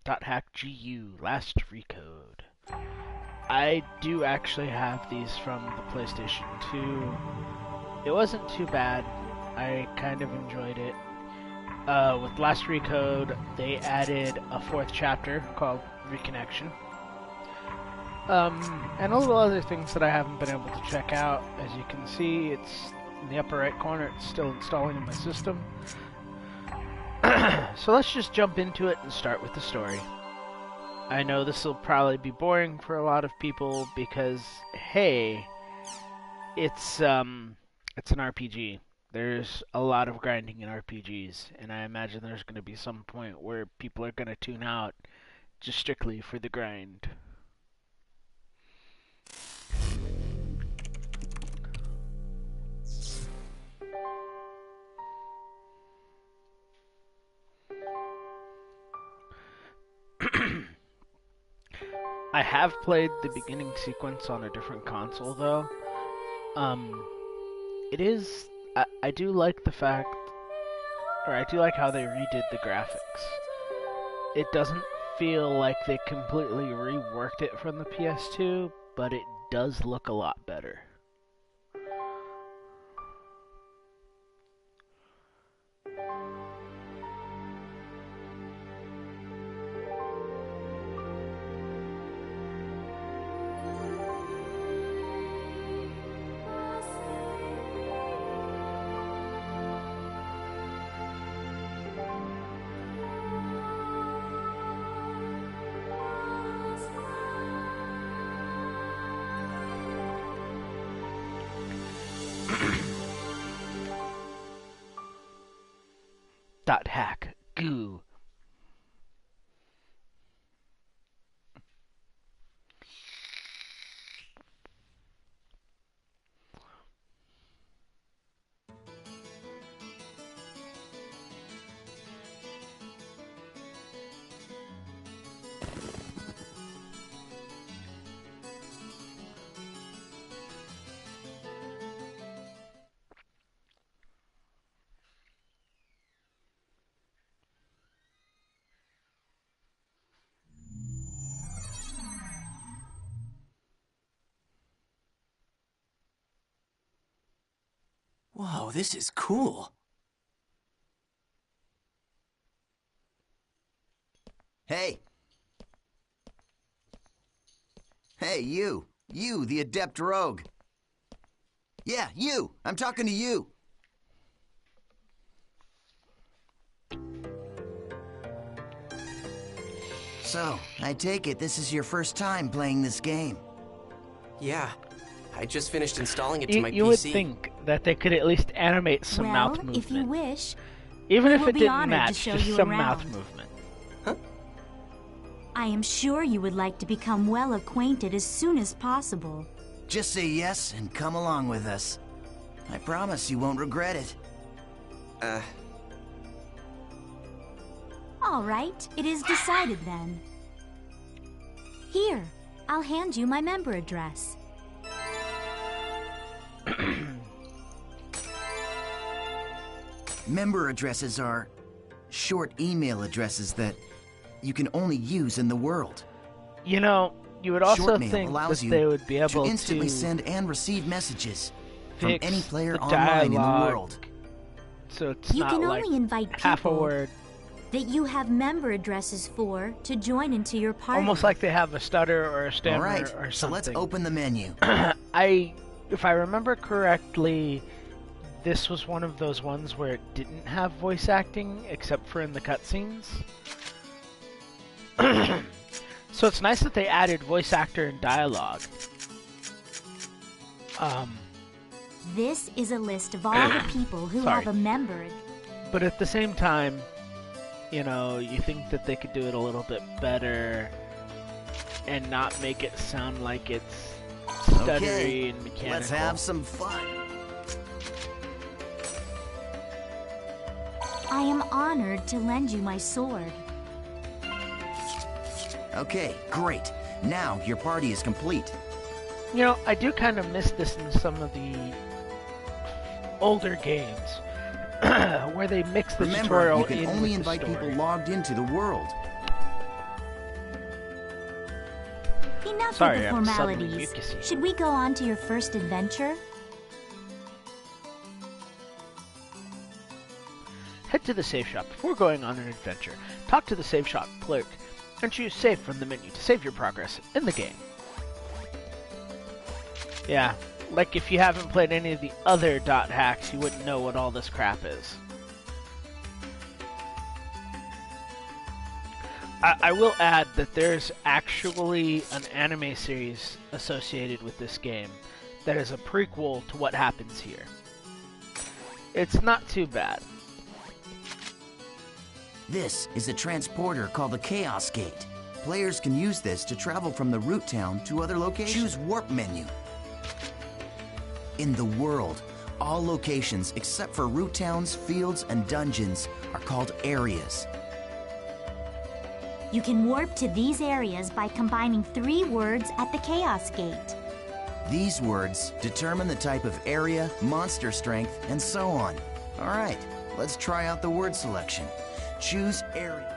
.hackgu last recode. I do actually have these from the PlayStation 2. It wasn't too bad. I kind of enjoyed it. With last recode, they added a 4th chapter called Reconnection. And a little other things that I haven't been able to check out. As you can see, it's in the upper right corner. It's still installing in my system. So let's just jump into it and start with the story. I know this will probably be boring for a lot of people because, hey, it's an RPG. There's a lot of grinding in RPGs, and I imagine there's going to be some point where people are going to tune out just strictly for the grind. I have played the beginning sequence on a different console, though. It is... I do like the fact... Or I do like how they redid the graphics. It doesn't feel like they completely reworked it from the PS2, but it does look a lot better. .hack goo. Whoa, this is cool. Hey. Hey, you. You, the adept rogue. Yeah, you. I'm talking to you. So, I take it this is your first time playing this game. Yeah, I just finished installing it to my PC. You would think that they could at least animate some mouth movement. If you wish, even if will it be didn't honored match, to show just you some around. mouth movement. Huh? I am sure you would like to become well acquainted as soon as possible. Just say yes and come along with us. I promise you won't regret it. All right, it is decided then. Here, I'll hand you my member address. Member addresses are short email addresses that you can only use in the world. You know, you would also Short mail think allows that you they would be able to instantly to send and receive messages from fix any player the online in the dialogue, world. so it's You not can like only invite half a people word. that you have member addresses for to join into your party. Almost like they have a stutter or a stammer All right, or something. so let's open the menu. If I remember correctly, this was one of those ones where it didn't have voice acting except for in the cutscenes. So it's nice that they added voice actor and dialogue. This is a list of all the people who Sorry. have a member. But at the same time, you know, you think that they could do it a little bit better and not make it sound like it's stuttery Okay, and mechanical. let's have some fun. I am honored to lend you my sword. Okay, great. Now your party is complete. You know, I do kind of miss this in some of the older games, where they mix the Remember, tutorial you can in only with invite the story. people logged into the world. Enough Sorry, of the I'm suddenly formalities. mucusy. Should we go on to your first adventure? Head to the save shop before going on an adventure. Talk to the save shop clerk and choose save from the menu to save your progress in the game. Yeah, like if you haven't played any of the other dot hacks, you wouldn't know what all this crap is. I will add that there's actually an anime series associated with this game that is a prequel to what happens here. It's not too bad. This is a transporter called the Chaos Gate. Players can use this to travel from the root town to other locations. Choose Warp menu. In the world, all locations except for root towns, fields, and dungeons are called areas. You can warp to these areas by combining 3 words at the Chaos Gate. These words determine the type of area, monster strength, and so on. All right, let's try out the word selection. Choose area.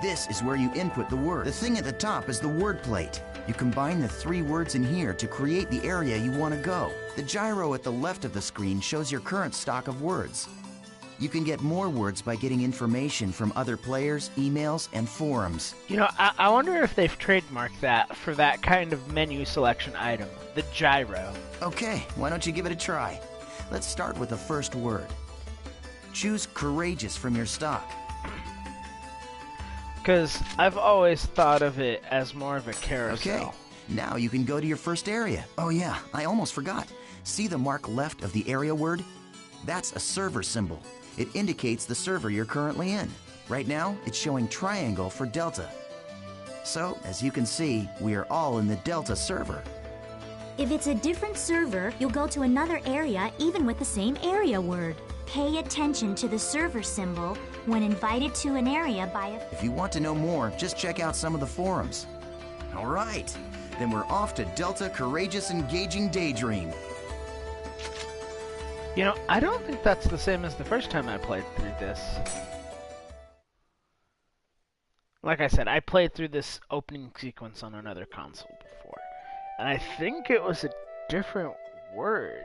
This is where you input the word. The thing at the top is the word plate. You combine the 3 words in here to create the area you want to go. The gyro at the left of the screen shows your current stock of words. You can get more words by getting information from other players, emails, and forums. You know, I wonder if they've trademarked that for that kind of menu selection item, the gyro. Okay, why don't you give it a try? Let's start with the first word. Choose courageous from your stock. Because I've always thought of it as more of a carousel. Okay, now you can go to your first area. Oh yeah, I almost forgot. See the mark left of the area word? That's a server symbol. It indicates the server you're currently in. Right now, it's showing triangle for Delta. So, as you can see, we are all in the Delta server. If it's a different server, you'll go to another area even with the same area word. Pay attention to the server symbol when invited to an area by a... If you want to know more, just check out some of the forums. All right, then we're off to Delta Courageous Engaging Daydream. You know, I don't think that's the same as the first time I played through this. Like I said, I played through this opening sequence on another console before, and I think it was a different word.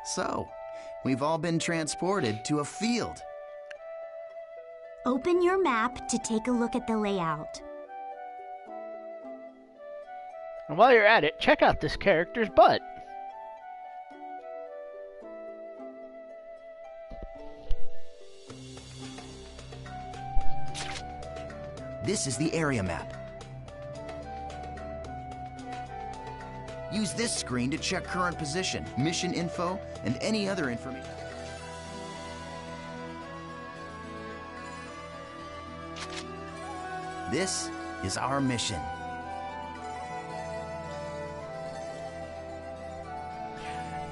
So, we've all been transported to a field. Open your map to take a look at the layout. And while you're at it, check out this character's butt. This is the area map. Use this screen to check current position, mission info, and any other information. This is our mission.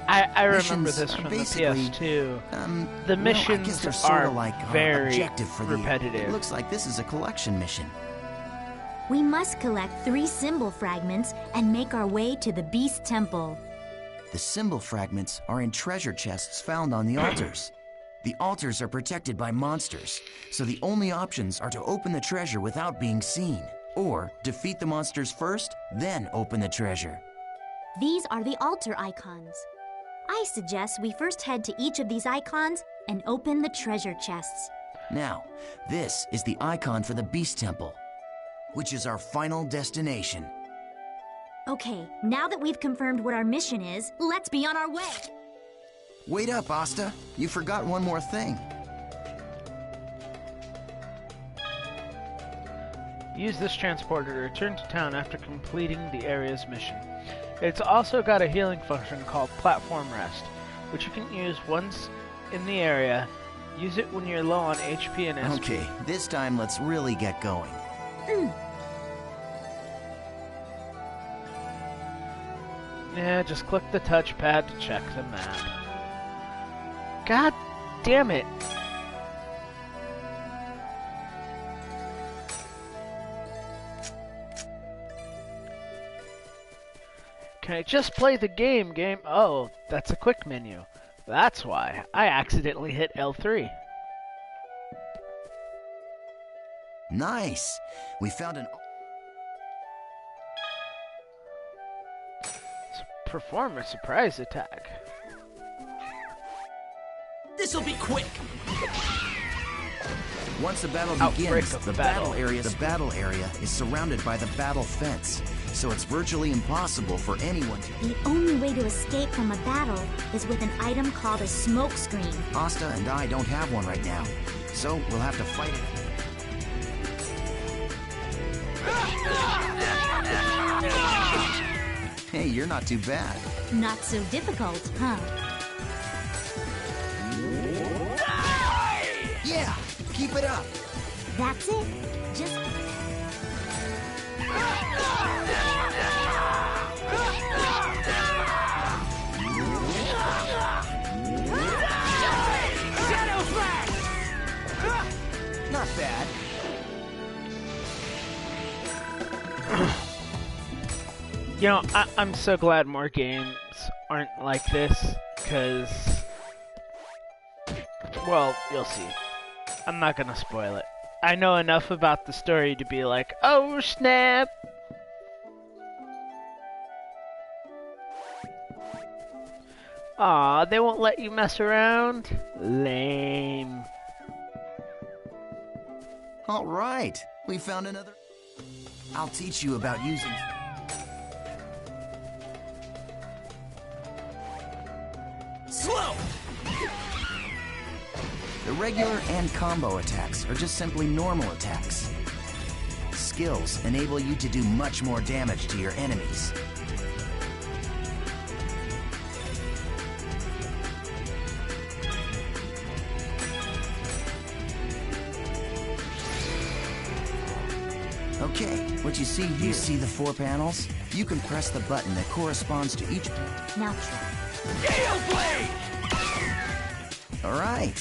I remember Missions this are from the basically, PS2. The I missions guess they're sort are of like very objective for the. repetitive. It looks like this is a collection mission. We must collect 3 symbol fragments and make our way to the Beast Temple. The symbol fragments are in treasure chests found on the altars. The altars are protected by monsters, so the only options are to open the treasure without being seen, or defeat the monsters first, then open the treasure. These are the altar icons. I suggest we first head to each of these icons and open the treasure chests. Now, this is the icon for the Beast Temple, which is our final destination. Okay, now that we've confirmed what our mission is, let's be on our way. Wait up, Asta. You forgot one more thing. Use this transporter to return to town after completing the area's mission. It's also got a healing function called Platform Rest, which you can use once in the area. Use it when you're low on HP and SP. Okay, this time let's really get going. Yeah, just click the touchpad to check the map. God damn it! Can I just play the game? Oh, that's a quick menu. That's why I accidentally hit L3. Nice. We found an... Perform a surprise attack. This'll be quick. Once the battle Outbreak begins, of the battle area is surrounded by the battle fence, so it's virtually impossible for anyone to... The only way to escape from a battle is with an item called a smoke screen. Asta and I don't have one right now, so we'll have to fight it. Hey, you're not too bad. Not so difficult, huh? Yeah, keep it up. That's it. Just... Not bad. You know, I'm so glad more games aren't like this, because, well, you'll see. I'm not gonna spoil it. I know enough about the story to be like, oh snap! Aw, they won't let you mess around? Lame. All right, we found another... I'll teach you about using... Slow! The regular and combo attacks are just simply normal attacks. Skills enable you to do much more damage to your enemies. Okay, what you see here, you see the 4 panels? You can press the button that corresponds to each... Now try. Gale Blade! All right.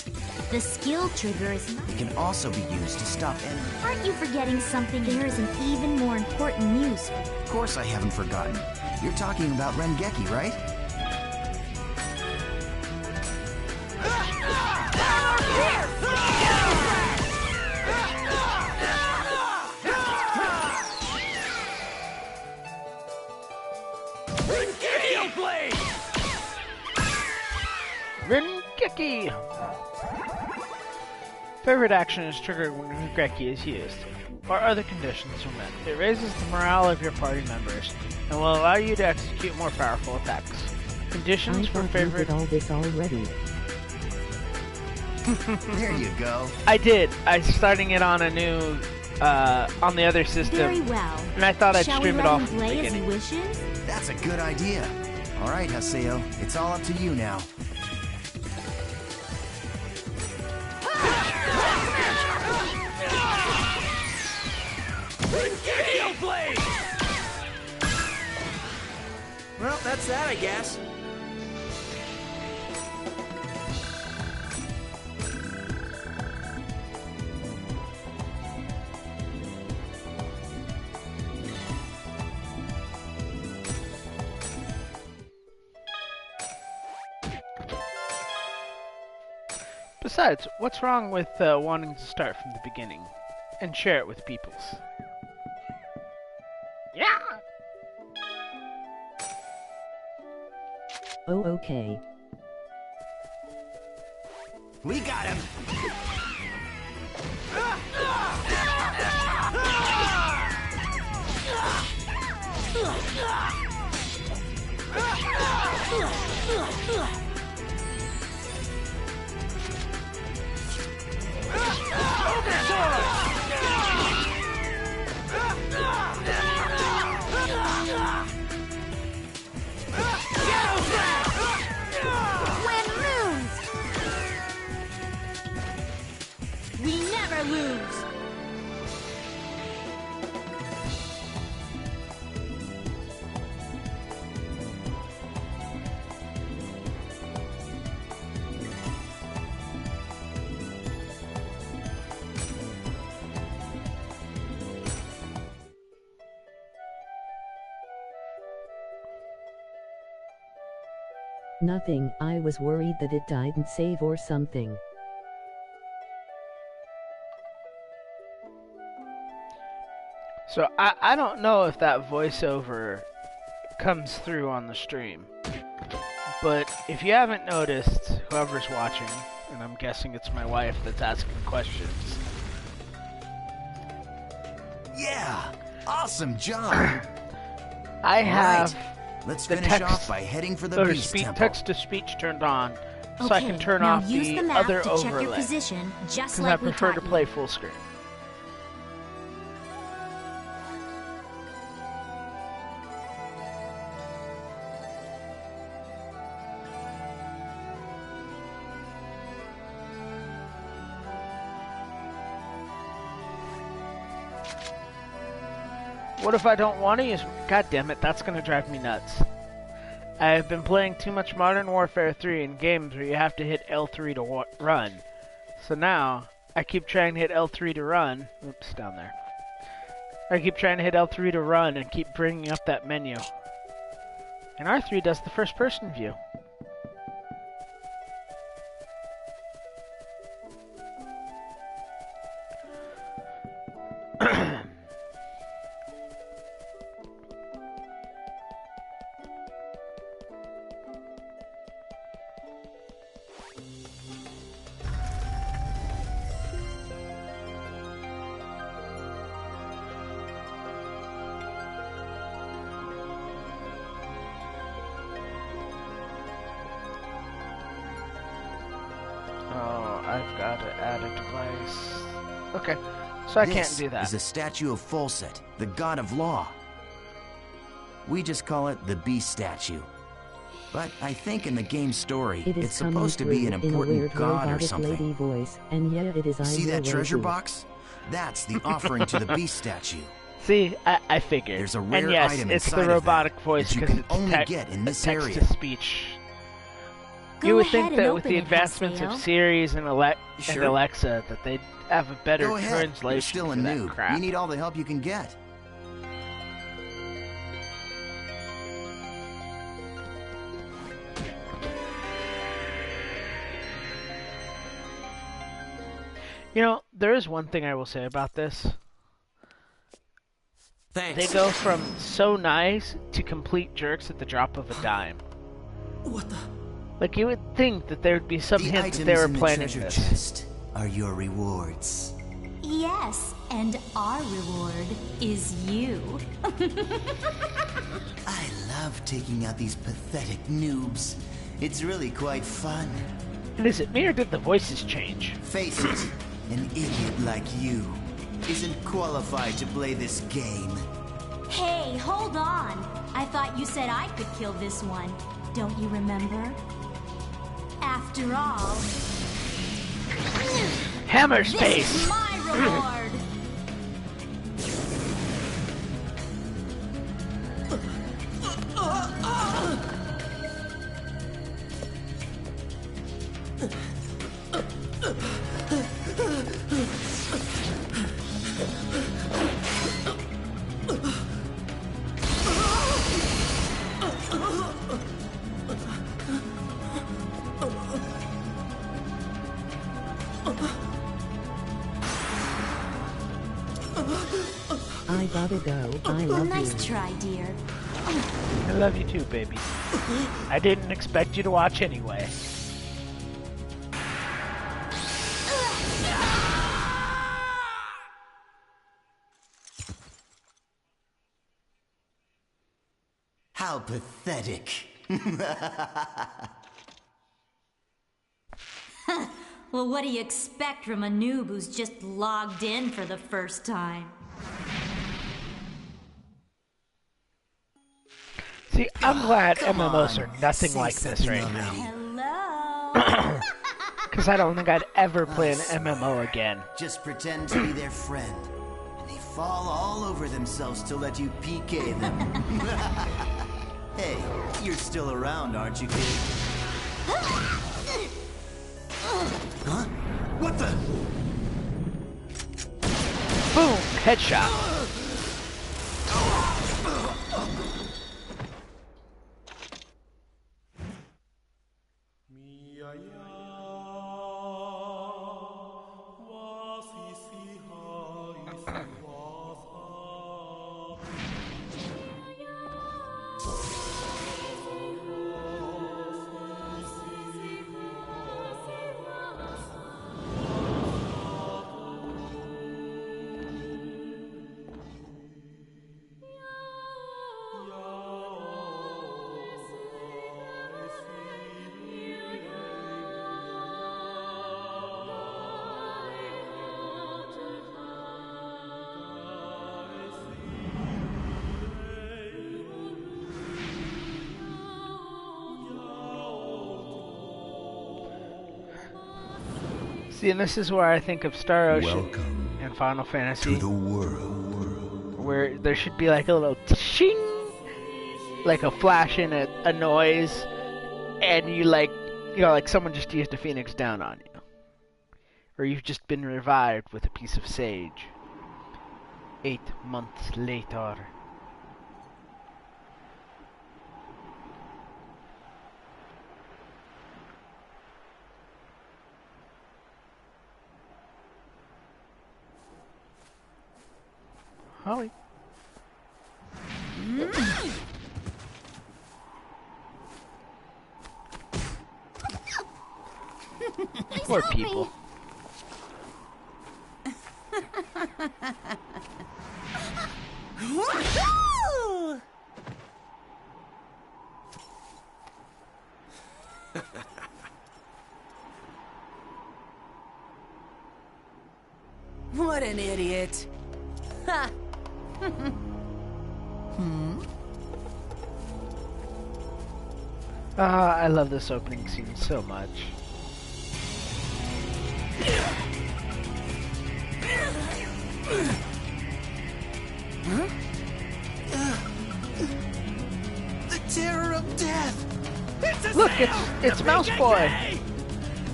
The skill trigger is... It can also be used to stop enemies. Aren't you forgetting something? There is an even more important use. Of course I haven't forgotten. You're talking about Rengeki, right? Gale Blade! Rengeki! Favorite action is triggered when Rengeki is used, or other conditions are met. It raises the morale of your party members, and will allow you to execute more powerful attacks. Conditions for favorite... all this already. There you go. I did. I'm starting it on a new, on the other system. Very well. And I thought I'd Shall stream we it let off him from the play as he beginning. wishes? That's a good idea. All right, Haseo, it's all up to you now. Gale Blade! Well, that's that, I guess. Besides, what's wrong with wanting to start from the beginning and share it with peoples? Yeah! Oh, okay. We got him. When moons! We never lose! Nothing, I was worried that it didn't save or something. So I don't know if that voiceover comes through on the stream. But if you haven't noticed, whoever's watching, and I'm guessing it's my wife that's asking questions. Yeah! Awesome job! I have Let's the finish text off by heading for the or beast temple. text-to-speech turned on, so I Okay, can turn now off use the the map other to check your overlay. position, just Because I like we prefer taught to you. play full screen. What if I don't want to use... God damn it, that's going to drive me nuts. I've been playing too much Modern Warfare 3 in games where you have to hit L3 to run. So now, I keep trying to hit L3 to run. Oops, down there. I keep trying to hit L3 to run and keep bringing up that menu. And R3 does the first person view. I've got to add a device. Okay, so I can't do This is that. a statue of Folset, the god of law. We just call it the beast statue. But I think in the game story, It is it's supposed to be an coming through in a important weird god or robotic something. lady voice, and yeah, it is See that treasure ready. box? That's the offering to the beast statue. See, I figured. There's a rare and yes, item it's inside the of that robotic voice that you because can it's only get in this area. text-to-speech. Go You would ahead think and that with open the it, advancements of Haseo. Siri and Sure. Alexa, that they'd have a better Go ahead. translation You're still a for that noob. crap. You need all the help you can get. You know, there is one thing I will say about this. Thanks. They go from so nice to complete jerks at the drop of a dime. What the? Like, you would think that there would be some The hint items that they were in the planning treasure this. chest are your rewards. Yes, and our reward is you. I love taking out these pathetic noobs. It's really quite fun. And is it me or did the voices change? Face it, an idiot like you isn't qualified to play this game. Hey, hold on. I thought you said I could kill this one. Don't you remember? After all, Hammer this space! is my reward. I gotta go. I Well, love nice you. try, dear. I love you too, baby. I didn't expect you to watch anyway. How pathetic. Well, what do you expect from a noob who's just logged in for the first time? See, I'm glad Come MMOs on, are nothing say like this something right now. Hello? Because I don't think I'd ever play an MMO again. Just pretend to be their friend. And they fall all over themselves to let you PK them. Hey, you're still around, aren't you, kid? Huh? What the? Boom! Headshot. See, and this is where I think of Star Ocean Welcome and Final Fantasy, to the world. where there should be like a little shing, like a flash and a noise, and you like someone just used a phoenix down on you, or you've just been revived with a piece of sage. 8 months later. Holly. Poor people. What an idiot. Ha! I love this opening scene so much. The terror of death! Look, it's Mouse Boy!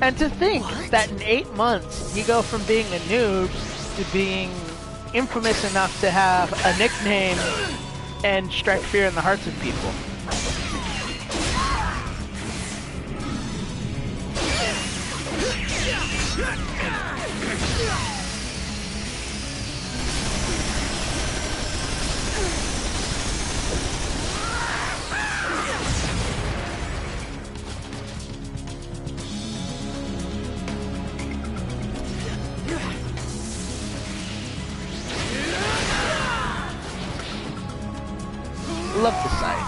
And to think that in 8 months, you go from being a noob to being infamous enough to have a nickname and strike fear in the hearts of people. Love the sight.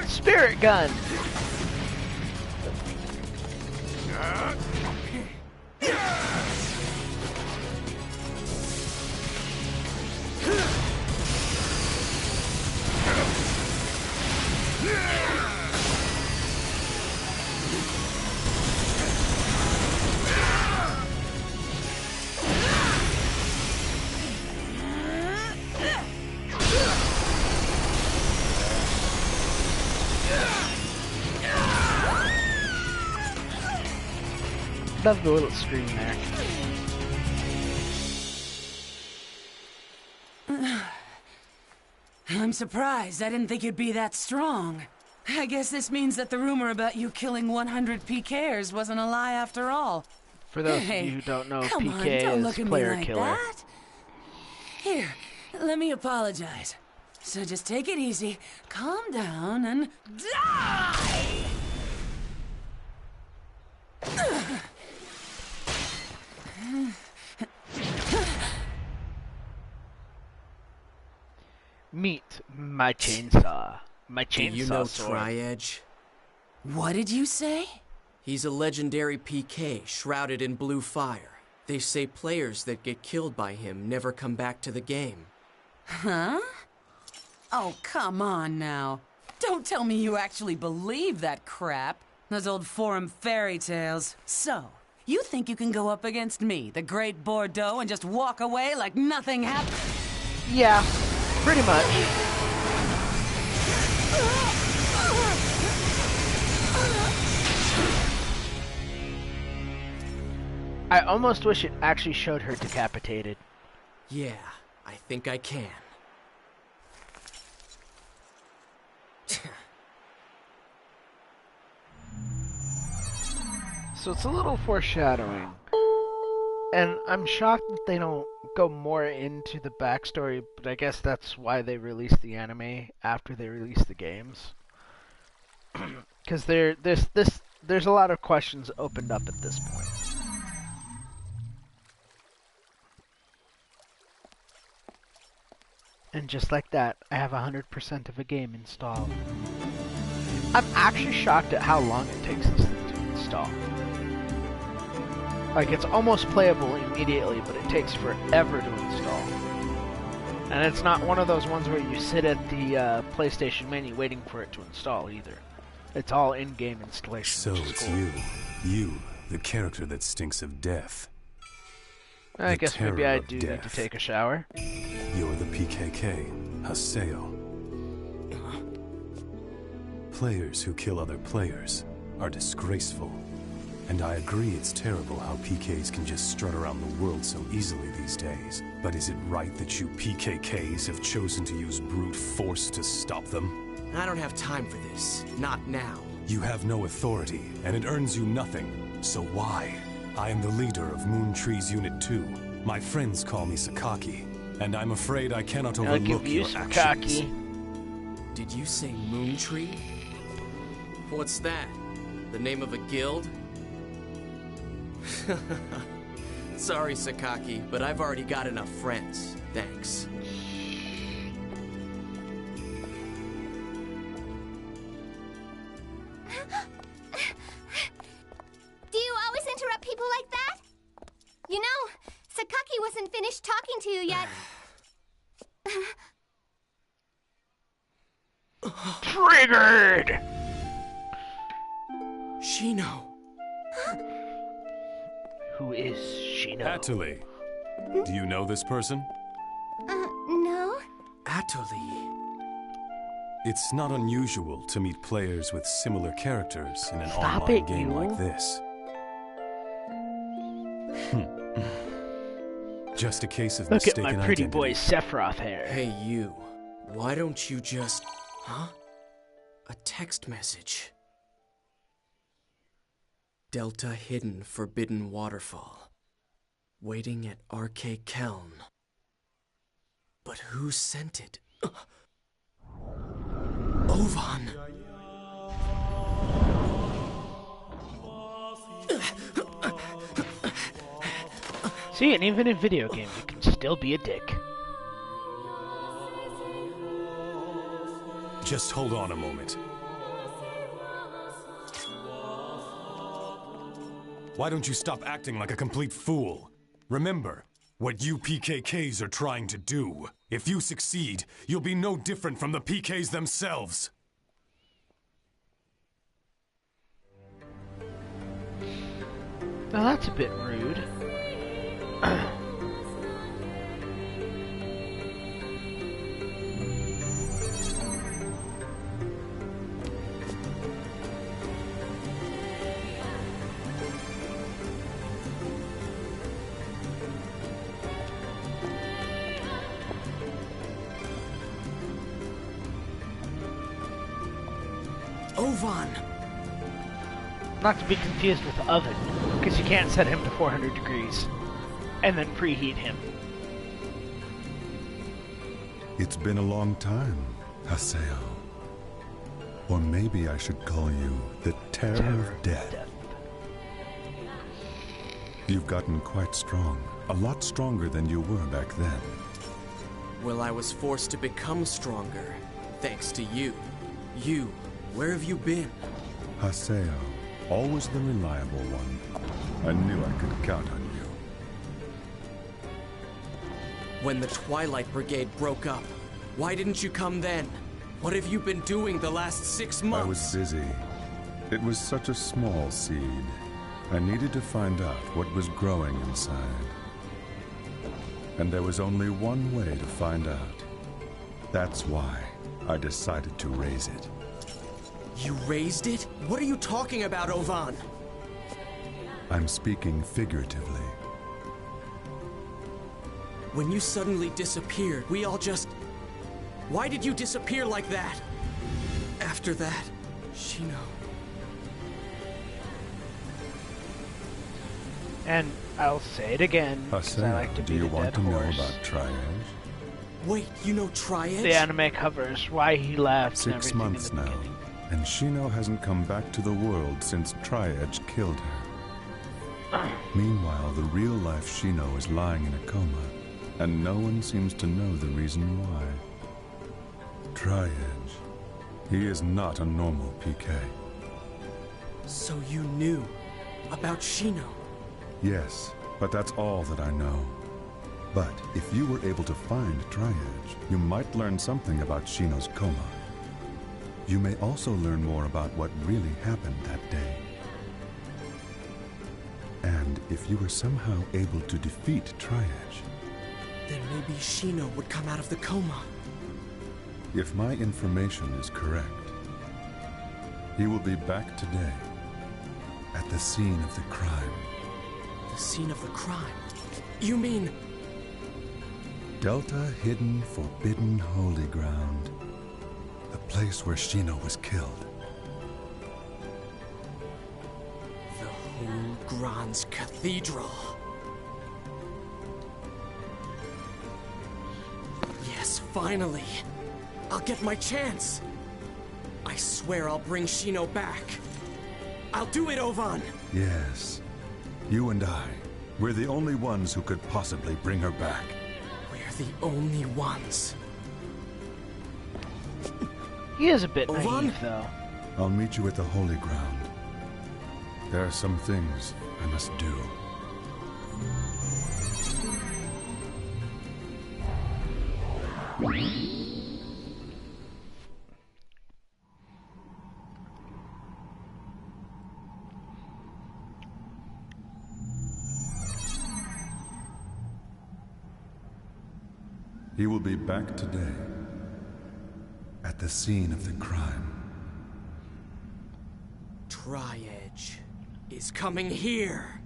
Spirit gun. Love the little scream there. I'm surprised. I didn't think you'd be that strong. I guess this means that the rumor about you killing 100 PKers wasn't a lie after all. For those Hey, of you who don't know, come on, PK don't is look at player me like killer. that. Here, let me apologize. So just take it easy, calm down, and die! Meet my chainsaw. My chainsaw Do you know sword. Tri-Edge? What did you say? He's a legendary PK shrouded in blue fire. They say players that get killed by him never come back to the game. Huh? Oh, come on now. Don't tell me you actually believe that crap. Those old forum fairy tales. So, you think you can go up against me, the Great Bordeaux, and just walk away like nothing happened? Yeah, pretty much. I almost wish it actually showed her decapitated. Yeah, I think I can. So it's a little foreshadowing. And I'm shocked that they don't go more into the backstory, but I guess that's why they released the anime after they released the games. Because there's a lot of questions opened up at this point. And just like that, I have 100% of a game installed. I'm actually shocked at how long it takes this thing to install. Like, it's almost playable immediately, but it takes forever to install. And it's not one of those ones where you sit at the PlayStation menu waiting for it to install either. It's all in-game installation. So it's cool. You, the character that stinks of death. I The guess maybe terror I of do need to death. take a shower. You're the PKK, Haseo. Players who kill other players are disgraceful. And I agree it's terrible how PKs can just strut around the world so easily these days. But is it right that you PKKs have chosen to use brute force to stop them? I don't have time for this. Not now. You have no authority, and it earns you nothing. So why? I am the leader of Moon Tree's Unit 2. My friends call me Sakaki, and I'm afraid I cannot I'll overlook give you your some actions. cocky. Did you say Moon Tree? What's that? The name of a guild? Sorry, Sakaki, but I've already got enough friends. Thanks. Do you always interrupt people like that? You know, Sakaki wasn't finished talking to you yet. Triggered! Shino. Who is Shino? Atali, do you know this person? No? Atali. It's not unusual to meet players with similar characters in an Stop online it, game you. like this. Just a case of Look at mistaken my pretty identity. boy Sephiroth hair. Hey, you. Why don't you just... Huh? A text message. Delta Hidden Forbidden Waterfall. Waiting at Arcade Keln. But who sent it? Ovan! See, and even in video games, you can still be a dick. Just hold on a moment. Why don't you stop acting like a complete fool? Remember what you PKKs are trying to do. If you succeed, you'll be no different from the PKs themselves. Now that's a bit rude. Ovan! Not to be confused with oven, because you can't set him to 400 degrees and then preheat him. It's been a long time, Haseo. Or maybe I should call you the Terror of Death. You've gotten quite strong. A lot stronger than you were back then. Well, I was forced to become stronger. Thanks to you. You, where have you been? Haseo, always the reliable one. I knew I could count on you. When the Twilight Brigade broke up, why didn't you come then? What have you been doing the last 6 months? I was busy. It was such a small seed. I needed to find out what was growing inside. And there was only one way to find out. That's why I decided to raise it. You raised it? What are you talking about, Ovan? I'm speaking figuratively. When you suddenly disappeared, we all just... Why did you disappear like that? After that, Shino... And I'll say it again, because I like to do beat you a want dead to know horse. about Triage? Wait, you know Triage? The anime covers why he left and 6 everything months in the now, beginning. and Shino hasn't come back to the world since Triage killed her. Meanwhile, the real-life Shino is lying in a coma, and no one seems to know the reason why. Triage. He is not a normal PK. So you knew about Shino? Yes, but that's all that I know. But if you were able to find Triedge, you might learn something about Shino's coma. You may also learn more about what really happened that day. And if you were somehow able to defeat Triedge, Then maybe Shino would come out of the coma. if my information is correct, he will be back today at the scene of the crime. The scene of the crime? You mean... Delta Hidden Forbidden Holy Ground. The place where Shino was killed. the whole Grand's Cathedral? Yes, finally! I'll get my chance! I swear I'll bring Shino back. I'll do it, Ovan! Yes. You and I. We're the only ones who could possibly bring her back. We're the only ones. He is a bit Ovan? naive, though. I'll meet you at the Holy Ground. There are some things I must do. He will be back today at the scene of the crime. Triedge is coming here.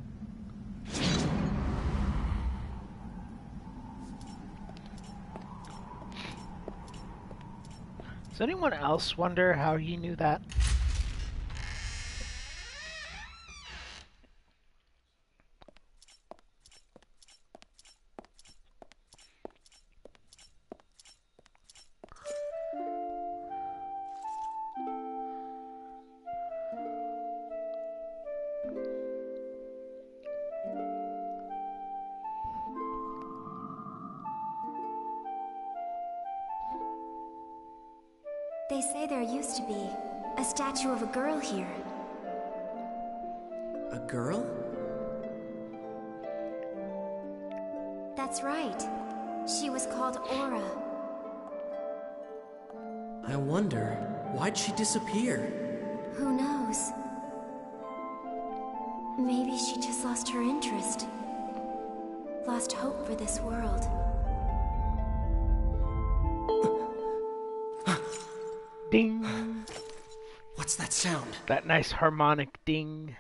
Does anyone else wonder how he knew that? They say there used to be a statue of a girl here. A girl? That's right. She was called Aura. I wonder, why'd she disappear? Who knows? Maybe she just lost her interest. Lost hope for this world. Ding! What's that sound? That nice harmonic ding.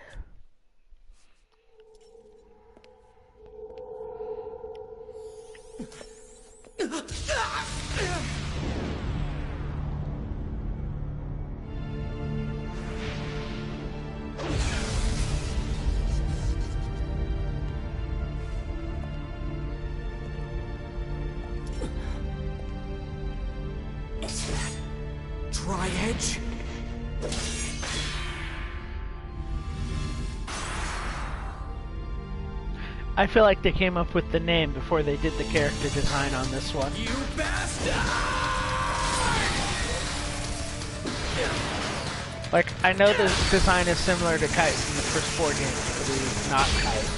Triedge? I feel like they came up with the name before they did the character design on this one. You bastard! Like, I know the design is similar to Kite from the first 4 games, but he's not Kite.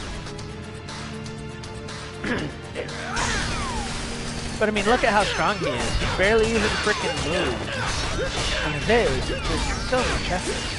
But I mean, look at how strong he is. He barely even freaking moves. And there's just so much effort.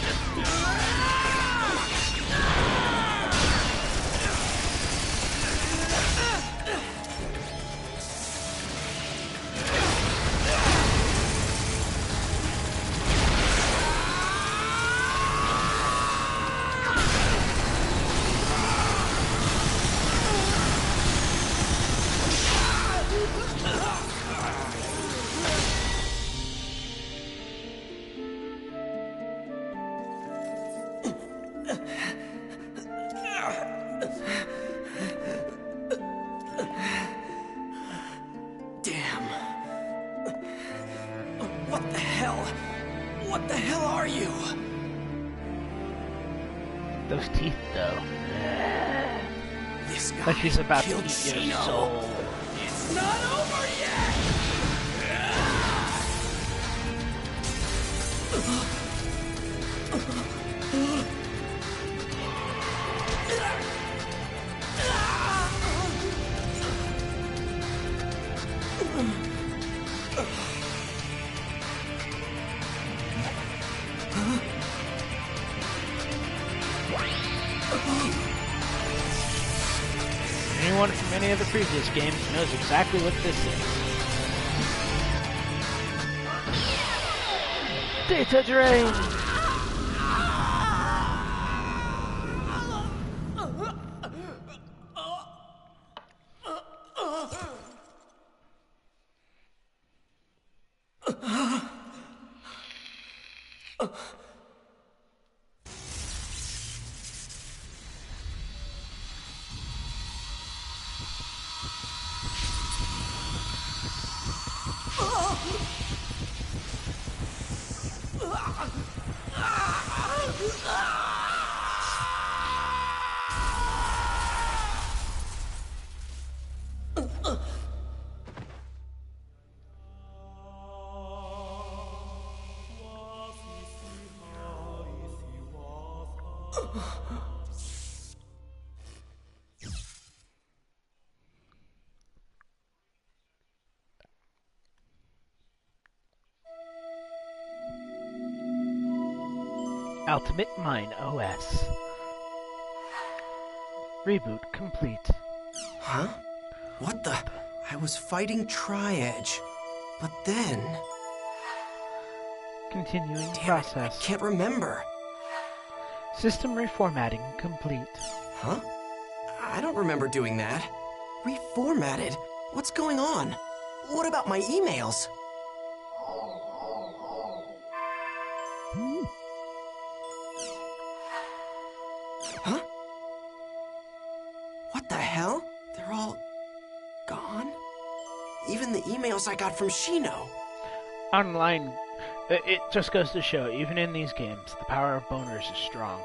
Damn. What the hell? What the hell are you? Those teeth, though. This guy Like he's about to killed eat your Shino. soul. It's not over yet! Anyone from any of the previous games knows exactly what this is. Data drain! Ultimate Mine OS. Reboot complete. Huh? What the? I was fighting Tri-Edge. But then... Continuing Damn process. it, I can't remember. System reformatting complete. Huh? I don't remember doing that. Reformatted? What's going on? What about my emails? Huh? What the hell? They're all gone? Even the emails I got from Shino. Online, it just goes to show, even in these games, the power of boners is strong.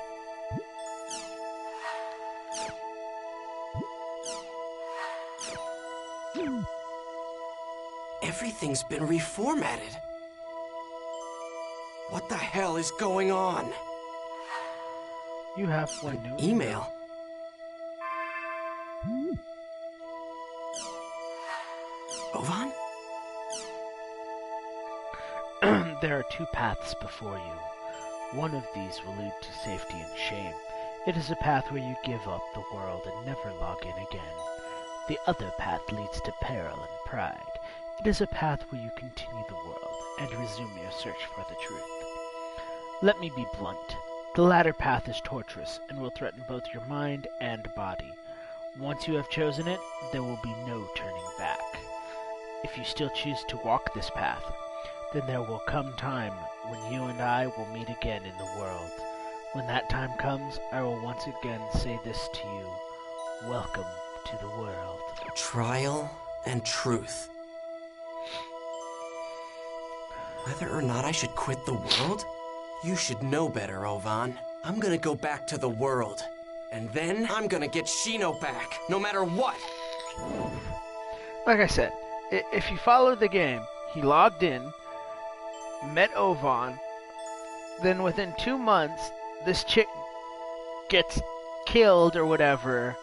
Everything's been reformatted. What the hell is going on? You have one new Email. Ovan? There are two paths before you. One of these will lead to safety and shame. It is a path where you give up the world and never log in again. The other path leads to peril and pride. It is a path where you continue the world and resume your search for the truth. Let me be blunt. The latter path is torturous and will threaten both your mind and body. Once you have chosen it, there will be no turning back. If you still choose to walk this path, then there will come time when you and I will meet again in the world. When that time comes, I will once again say this to you. Welcome to the world. Trial and truth. Whether or not I should quit the world? You should know better, Ovan. I'm gonna go back to the world. And then I'm gonna get Shino back, no matter what! Like I said, if you follow the game, he logged in, met Ovan, then within 2 months, this chick gets killed or whatever.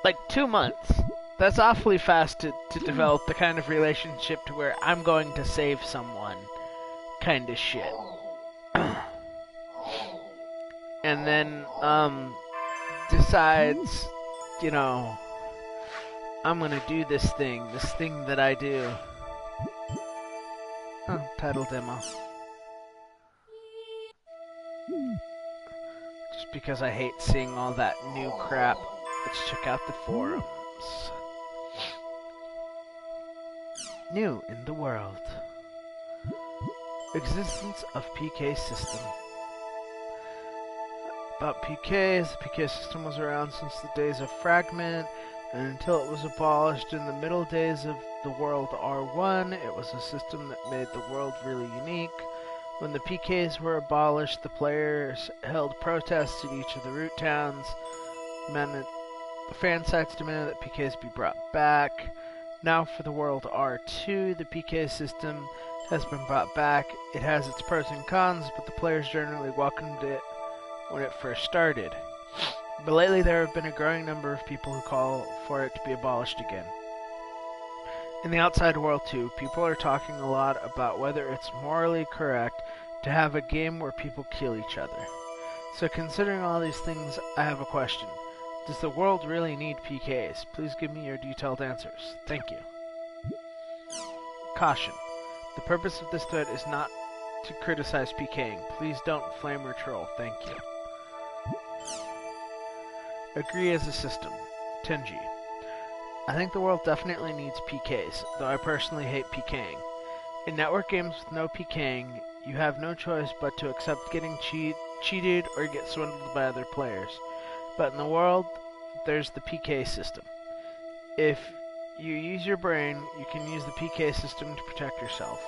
Like 2 months. That's awfully fast to develop the kind of relationship to where I'm going to save someone kind of shit. And then, decides, you know, I'm gonna do this thing that I do. Oh, title demo. Just because I hate seeing all that new crap. Let's check out the forums. New in the world. Existence of PK system. About PKs, the PK system was around since the days of Fragment, and until it was abolished in the middle days of the world R1, it was a system that made the world really unique. When the PKs were abolished, the players held protests in each of the root towns. The fan sites demanded that PKs be brought back. Now for the world R2, the PK system has been brought back. It has its pros and cons, but the players generally welcomed it when it first started. But lately there have been a growing number of people who call for it to be abolished again. In the outside world too, people are talking a lot about whether it's morally correct to have a game where people kill each other. So considering all these things, I have a question. Does the world really need PKs? Please give me your detailed answers. Thank you. Caution. The purpose of this thread is not to criticize PKing. Please don't flame or troll. Thank you. Agree as a system. Tenji. I think the world definitely needs PKs, though I personally hate PKing. In network games with no PKing, you have no choice but to accept getting cheated or get swindled by other players. But in the world, there's the PK system. If you use your brain, you can use the PK system to protect yourself.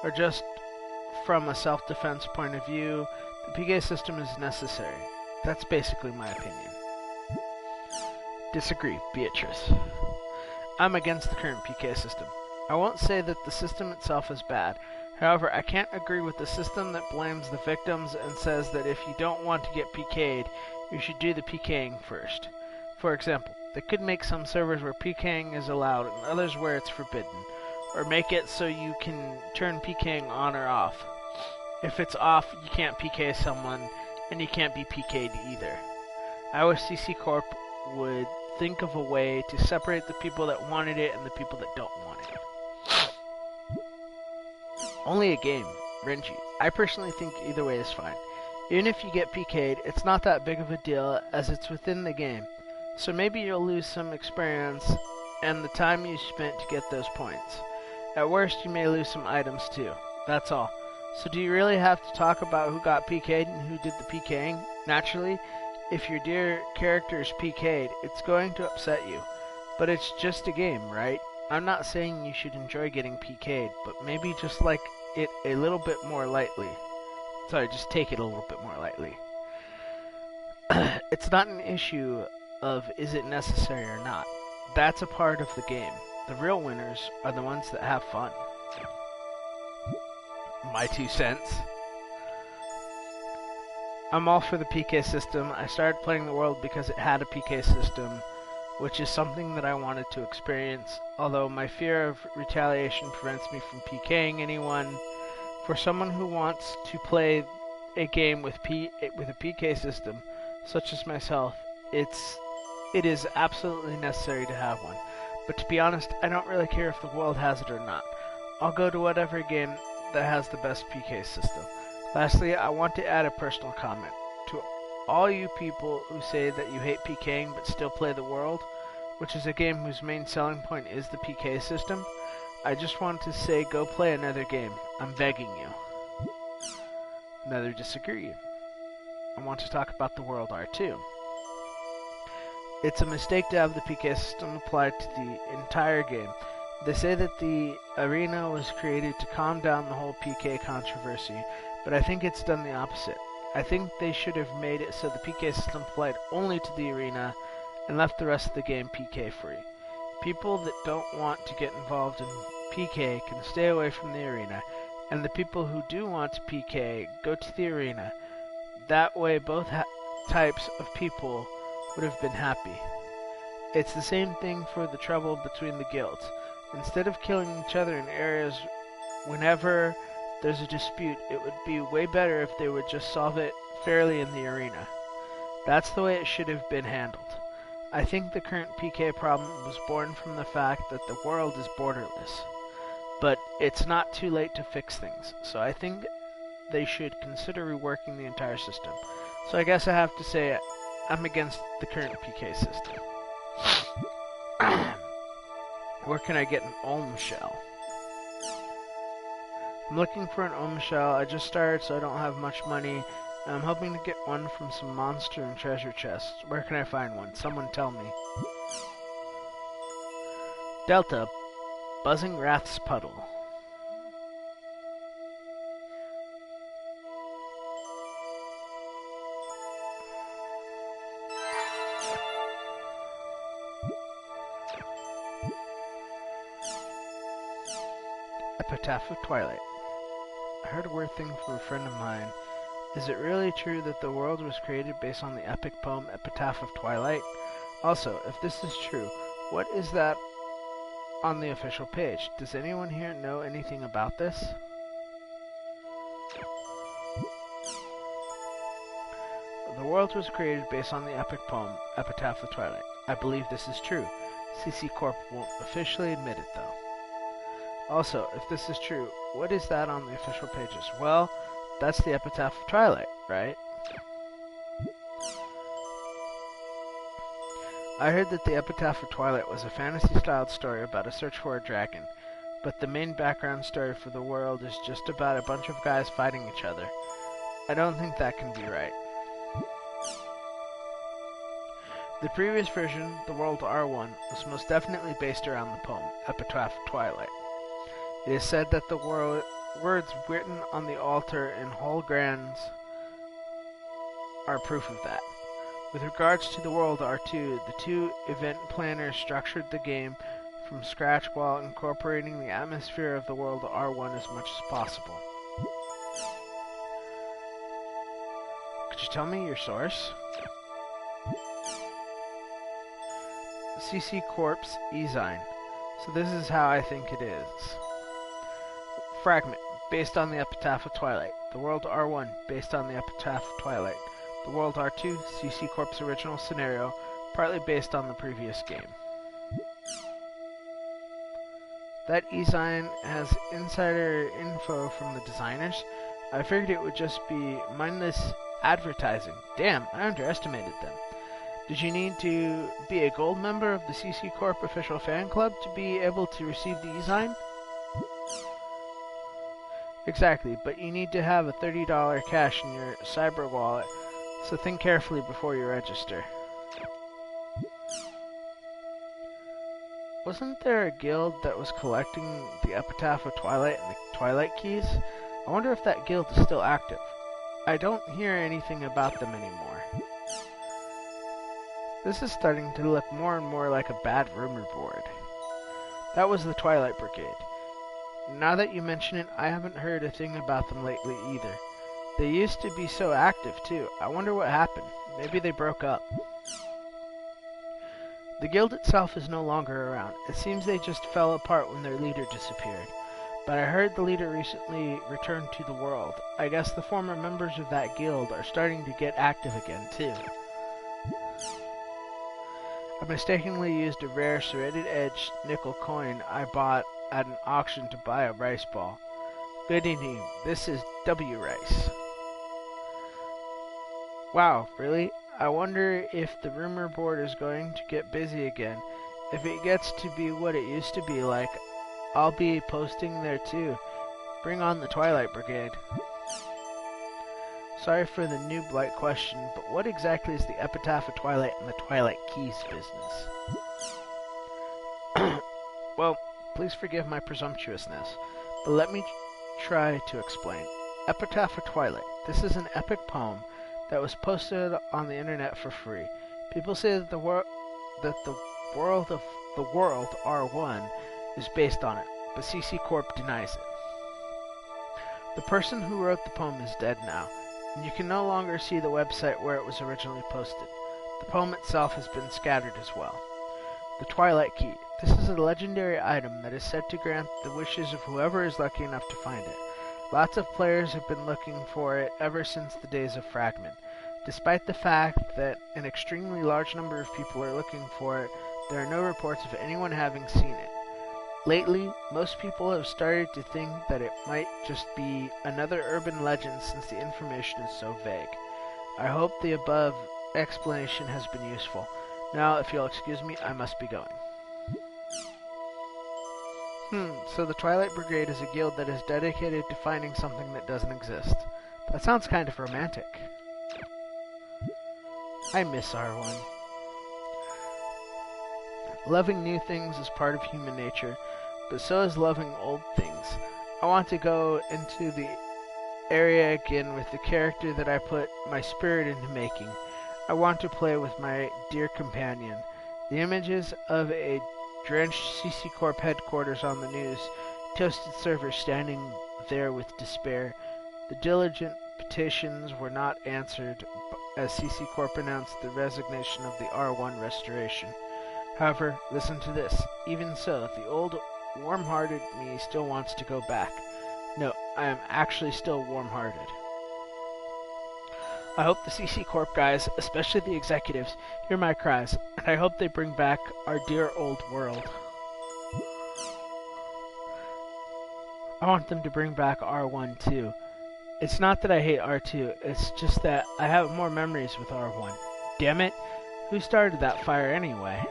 Or just from a self-defense point of view, the PK system is necessary. That's basically my opinion. Disagree, Beatrice. I'm against the current PK system. I won't say that the system itself is bad. However, I can't agree with the system that blames the victims and says that if you don't want to get PK'd, you should do the PKing first. For example, they could make some servers where PKing is allowed and others where it's forbidden, or make it so you can turn PKing on or off. If it's off, you can't PK someone, and you can't be PK'd either. I wish CC Corp would think of a way to separate the people that wanted it and the people that don't want it. Only a game, Renji. I personally think either way is fine. Even if you get PK'd, it's not that big of a deal as it's within the game. So maybe you'll lose some experience and the time you spent to get those points. At worst, you may lose some items too. That's all. So do you really have to talk about who got PK'd and who did the PKing? Naturally, if your dear character is PK'd, it's going to upset you. But it's just a game, right? I'm not saying you should enjoy getting PK'd, but maybe just like it a little bit more lightly. Sorry, just take it a little bit more lightly. It's not an issue of is it necessary or not. That's a part of the game. The real winners are the ones that have fun. My 2 cents. I'm all for the PK system. I started playing the world because it had a PK system, which is something that I wanted to experience, although my fear of retaliation prevents me from PKing anyone. For someone who wants to play a game with a PK system, such as myself, it is absolutely necessary to have one. But to be honest, I don't really care if the world has it or not. I'll go to whatever game that has the best PK system. Lastly, I want to add a personal comment. To all you people who say that you hate PKing but still play the world, which is a game whose main selling point is the PK system, I just want to say go play another game. I'm begging you. Another disagree. I want to talk about the world R2. It's a mistake to have the PK system applied to the entire game. They say that the arena was created to calm down the whole PK controversy, but I think it's done the opposite. I think they should have made it so the PK system applied only to the arena and left the rest of the game PK free. People that don't want to get involved in PK can stay away from the arena, and the people who do want to PK go to the arena. That way both types of people would have been happy. It's the same thing for the trouble between the guilds. Instead of killing each other in areas whenever there's a dispute, it would be way better if they would just solve it fairly in the arena. That's the way it should have been handled. I think the current PK problem was born from the fact that the world is borderless. But it's not too late to fix things, so I think they should consider reworking the entire system. So I guess I have to say I'm against the current PK system. Where can I get an Ohm shell? I'm looking for an Ohm shell. I just started, so I don't have much money. And I'm hoping to get one from some monster and treasure chests. Where can I find one? Someone tell me. Delta, Buzzing Wrath's Puddle. Epitaph of Twilight. I heard a weird thing from a friend of mine. Is it really true that the world was created based on the epic poem Epitaph of Twilight? Also, if this is true, what is that on the official page? Does anyone here know anything about this? The world was created based on the epic poem, Epitaph of Twilight. I believe this is true. CC Corp won't officially admit it, though. Also, if this is true, what is that on the official pages? Well, that's the Epitaph of Twilight, right? I heard that the Epitaph of Twilight was a fantasy-styled story about a search for a dragon, but the main background story for the world is just about a bunch of guys fighting each other. I don't think that can be right. The previous version, the World R1, was most definitely based around the poem, Epitaph of Twilight. It is said that the words written on the altar in holograms are proof of that. With regards to the World R2, the two event planners structured the game from scratch while incorporating the atmosphere of the World R1 as much as possible. Could you tell me your source? CC Corp's Ezine. So this is how I think it is. Fragment, based on the Epitaph of Twilight. The World R1, based on the Epitaph of Twilight. The World R2, CC Corp's original scenario, partly based on the previous game. That Ezine has insider info from the designers. I figured it would just be mindless advertising. Damn, I underestimated them. Did you need to be a gold member of the CC Corp official fan club to be able to receive the Ezine? Exactly, but you need to have a $30 cash in your cyber wallet, so think carefully before you register. Wasn't there a guild that was collecting the Epitaph of Twilight and the Twilight Keys? I wonder if that guild is still active. I don't hear anything about them anymore. This is starting to look more and more like a bad rumor board. That was the Twilight Brigade. Now that you mention it, I haven't heard a thing about them lately either. They used to be so active too. I wonder what happened. Maybe they broke up. The guild itself is no longer around. It seems they just fell apart when their leader disappeared. But I heard the leader recently returned to the world. I guess the former members of that guild are starting to get active again too. I mistakenly used a rare serrated edge nickel coin I bought at an auction to buy a rice ball. Good evening, this is W Rice. Wow, really? I wonder if the rumor board is going to get busy again. If it gets to be what it used to be like, I'll be posting there too. Bring on the Twilight Brigade. Sorry for the noob-like question, but what exactly is the Epitaph of Twilight and the Twilight Keys business? Well, please forgive my presumptuousness, but let me try to explain. Epitaph of Twilight. This is an epic poem that was posted on the internet for free. People say that the world of the World R1 is based on it, but CC Corp denies it. The person who wrote the poem is dead now, and you can no longer see the website where it was originally posted. The poem itself has been scattered as well. The Twilight Key. This is a legendary item that is said to grant the wishes of whoever is lucky enough to find it. Lots of players have been looking for it ever since the days of Fragment. Despite the fact that an extremely large number of people are looking for it, there are no reports of anyone having seen it. Lately, most people have started to think that it might just be another urban legend since the information is so vague. I hope the above explanation has been useful. Now, if you'll excuse me, I must be going. So the Twilight Brigade is a guild that is dedicated to finding something that doesn't exist. That sounds kind of romantic. I miss R1. Loving new things is part of human nature, but so is loving old things. I want to go into the area again with the character that I put my spirit into making. I want to play with my dear companion. The images of a drenched CC Corp headquarters on the news, toasted servers standing there with despair. The diligent petitions were not answered as CC Corp announced the resignation of the R1 restoration. However, listen to this. Even so, the old warm-hearted me still wants to go back. No, I am actually still warm-hearted. I hope the CC Corp guys, especially the executives, hear my cries, and I hope they bring back our dear old world. I want them to bring back R1 too. It's not that I hate R2, it's just that I have more memories with R1. Damn it, who started that fire anyway?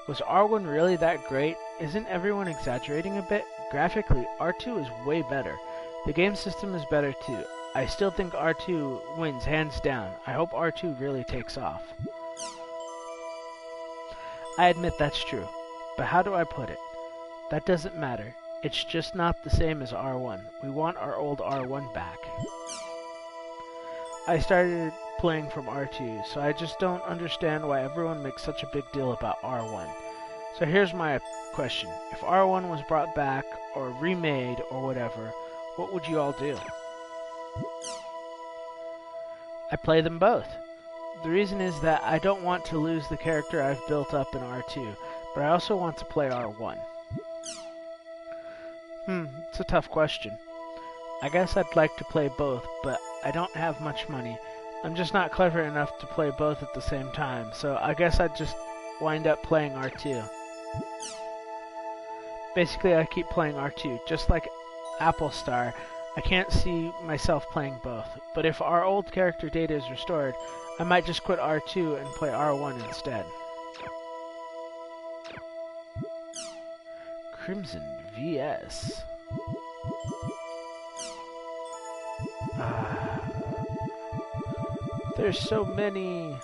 Was R1 really that great? Isn't everyone exaggerating a bit? Graphically, R2 is way better. The game system is better too. I still think R2 wins hands down. I hope R2 really takes off. I admit that's true, but how do I put it? That doesn't matter. It's just not the same as R1. We want our old R1 back. I started playing from R2, so I just don't understand why everyone makes such a big deal about R1. So here's my question. If R1 was brought back, or remade, or whatever, what would you all do? I play them both. The reason is that I don't want to lose the character I've built up in R2, but I also want to play R1. It's a tough question. I guess I'd like to play both, but I don't have much money. I'm just not clever enough to play both at the same time, so I guess I'd just wind up playing R2. Basically, I keep playing R2, just like Apple Star. I can't see myself playing both, but if our old character data is restored, I might just quit R2 and play R1 instead. Crimson VS. There's so many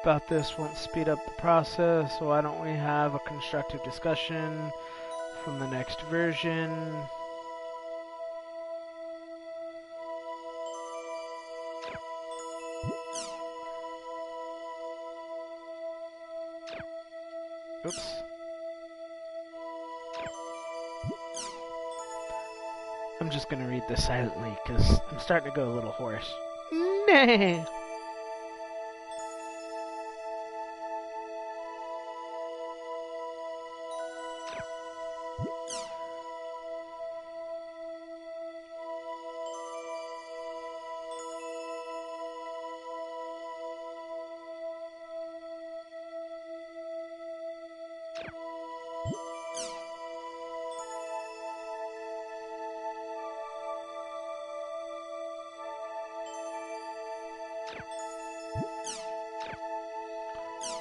about this won't speed up the process, so why don't we have a constructive discussion from the next version? Oops. I'm just gonna read this silently, because I'm starting to go a little hoarse. Nay!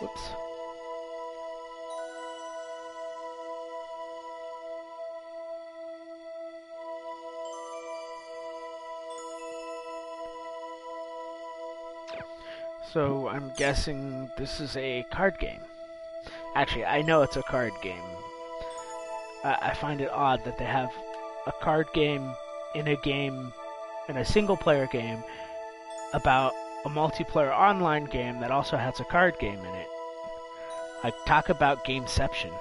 Whoops. So I'm guessing this is a card game. Actually, I know it's a card game. I find it odd that they have a card game, in a single-player game, about a multiplayer online game that also has a card game in it. Like, talk about gameception.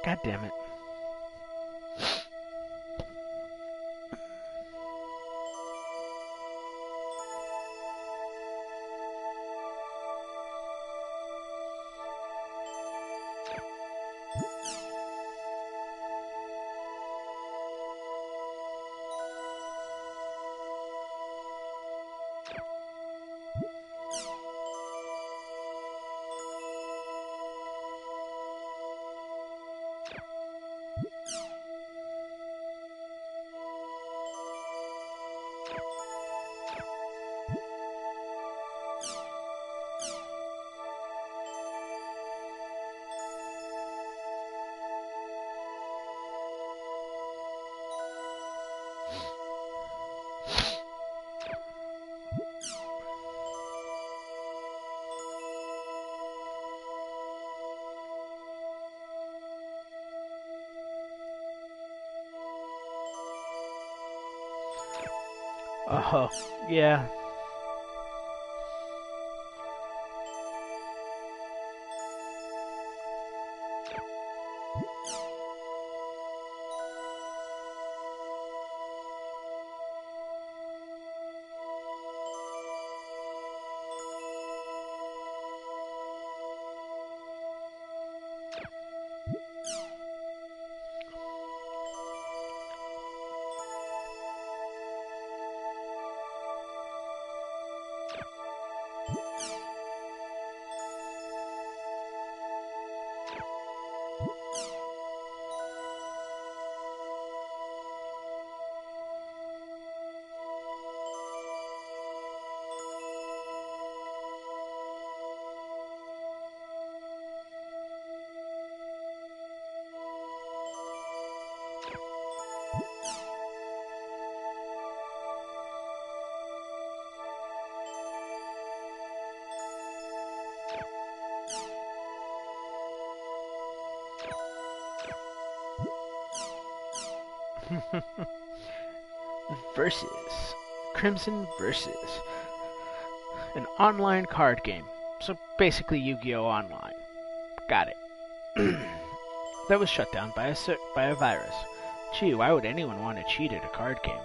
God damn it. Oh, yeah. Versus. Crimson Versus. An online card game. So basically Yu-Gi-Oh! Online. Got it. That was shut down by a virus. Gee, why would anyone want to cheat at a card game?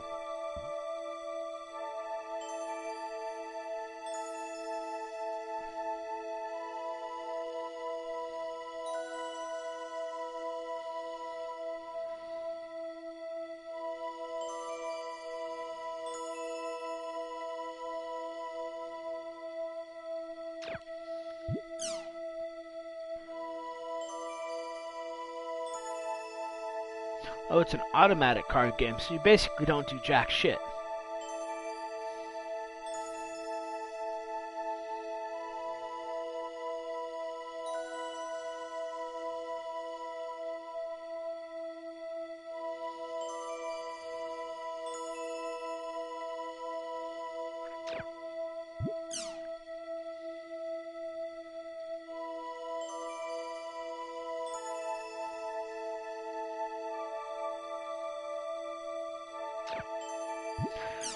Oh, it's an automatic card game, so you basically don't do jack shit.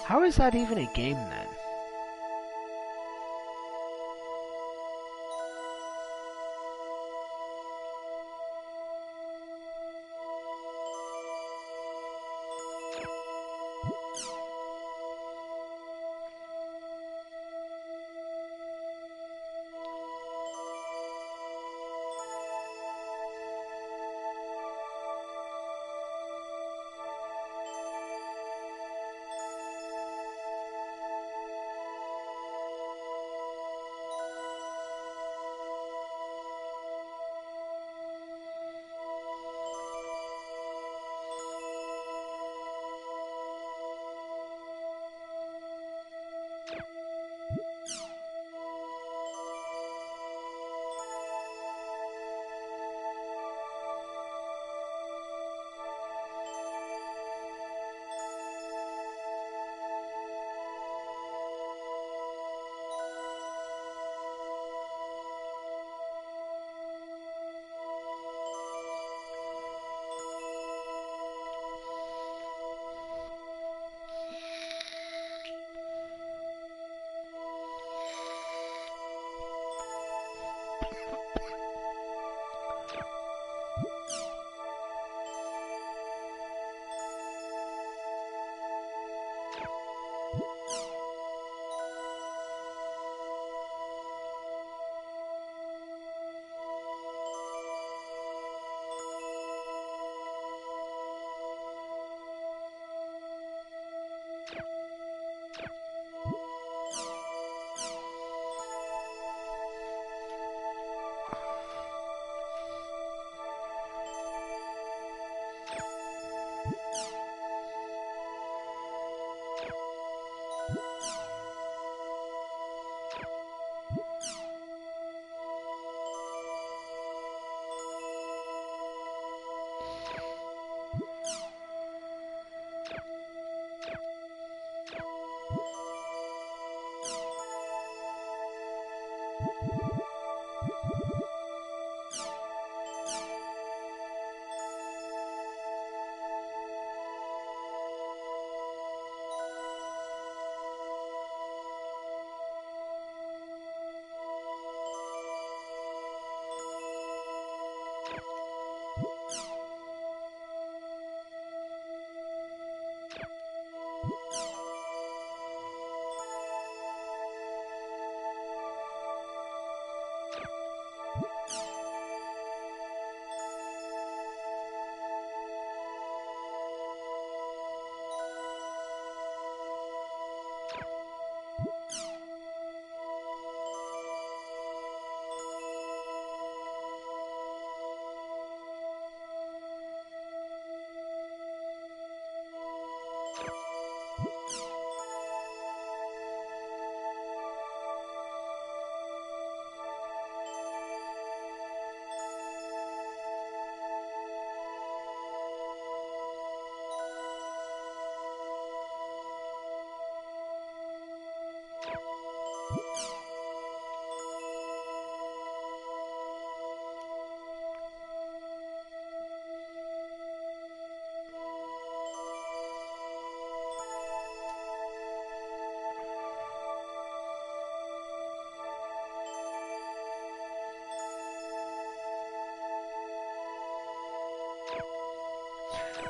How is that even a game then?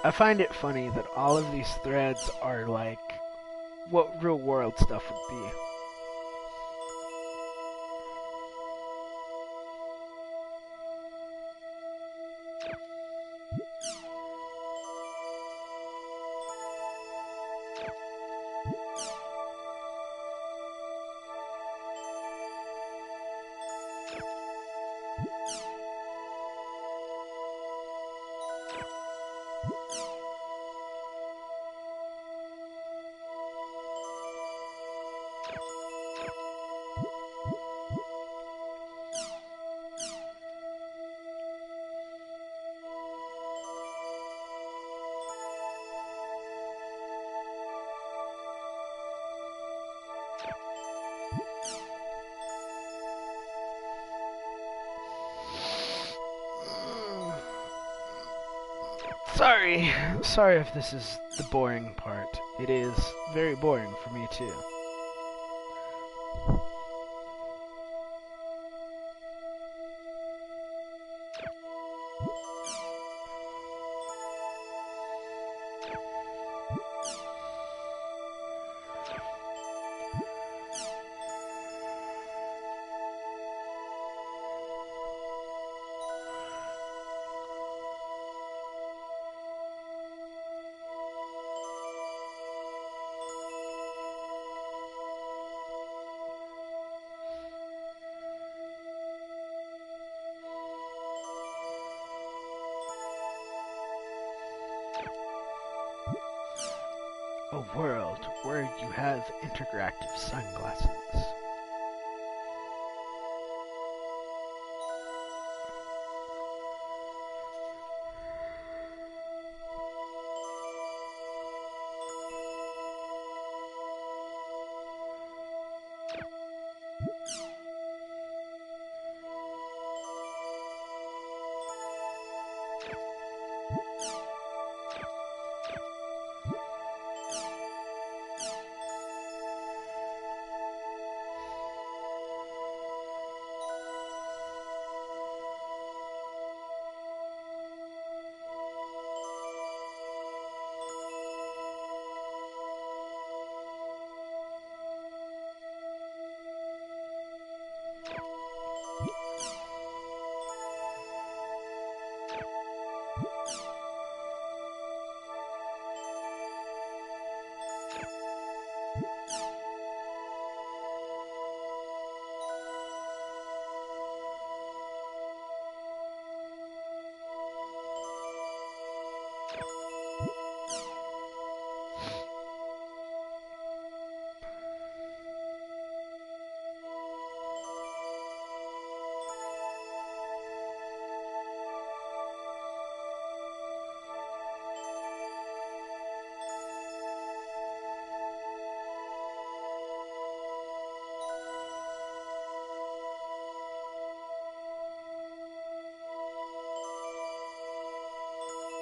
I find it funny that all of these threads are like what real world stuff would be. Sorry if this is the boring part. It is very boring for me too. A world where you have interactive sunglasses.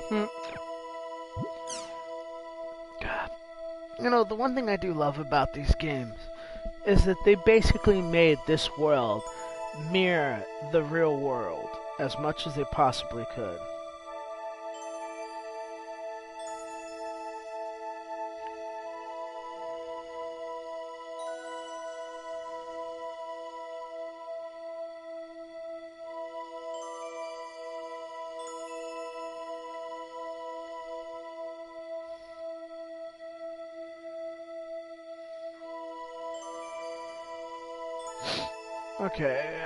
God. You know, the one thing I do love about these games is that they basically made this world mirror the real world as much as they possibly could. Okay.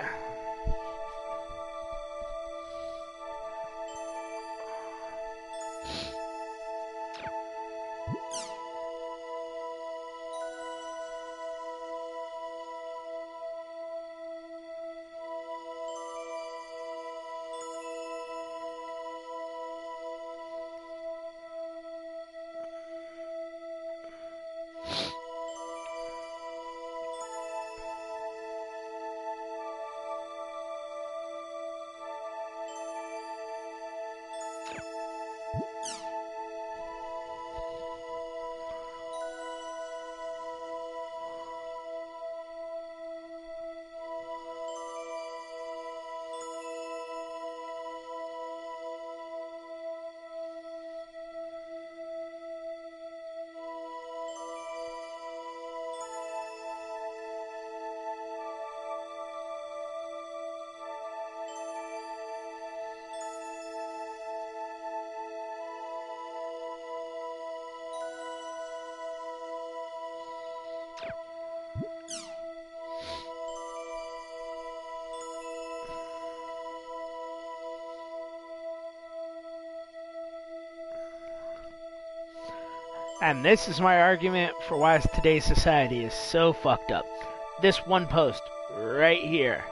And this is my argument for why today's society is so fucked up. This one post right here.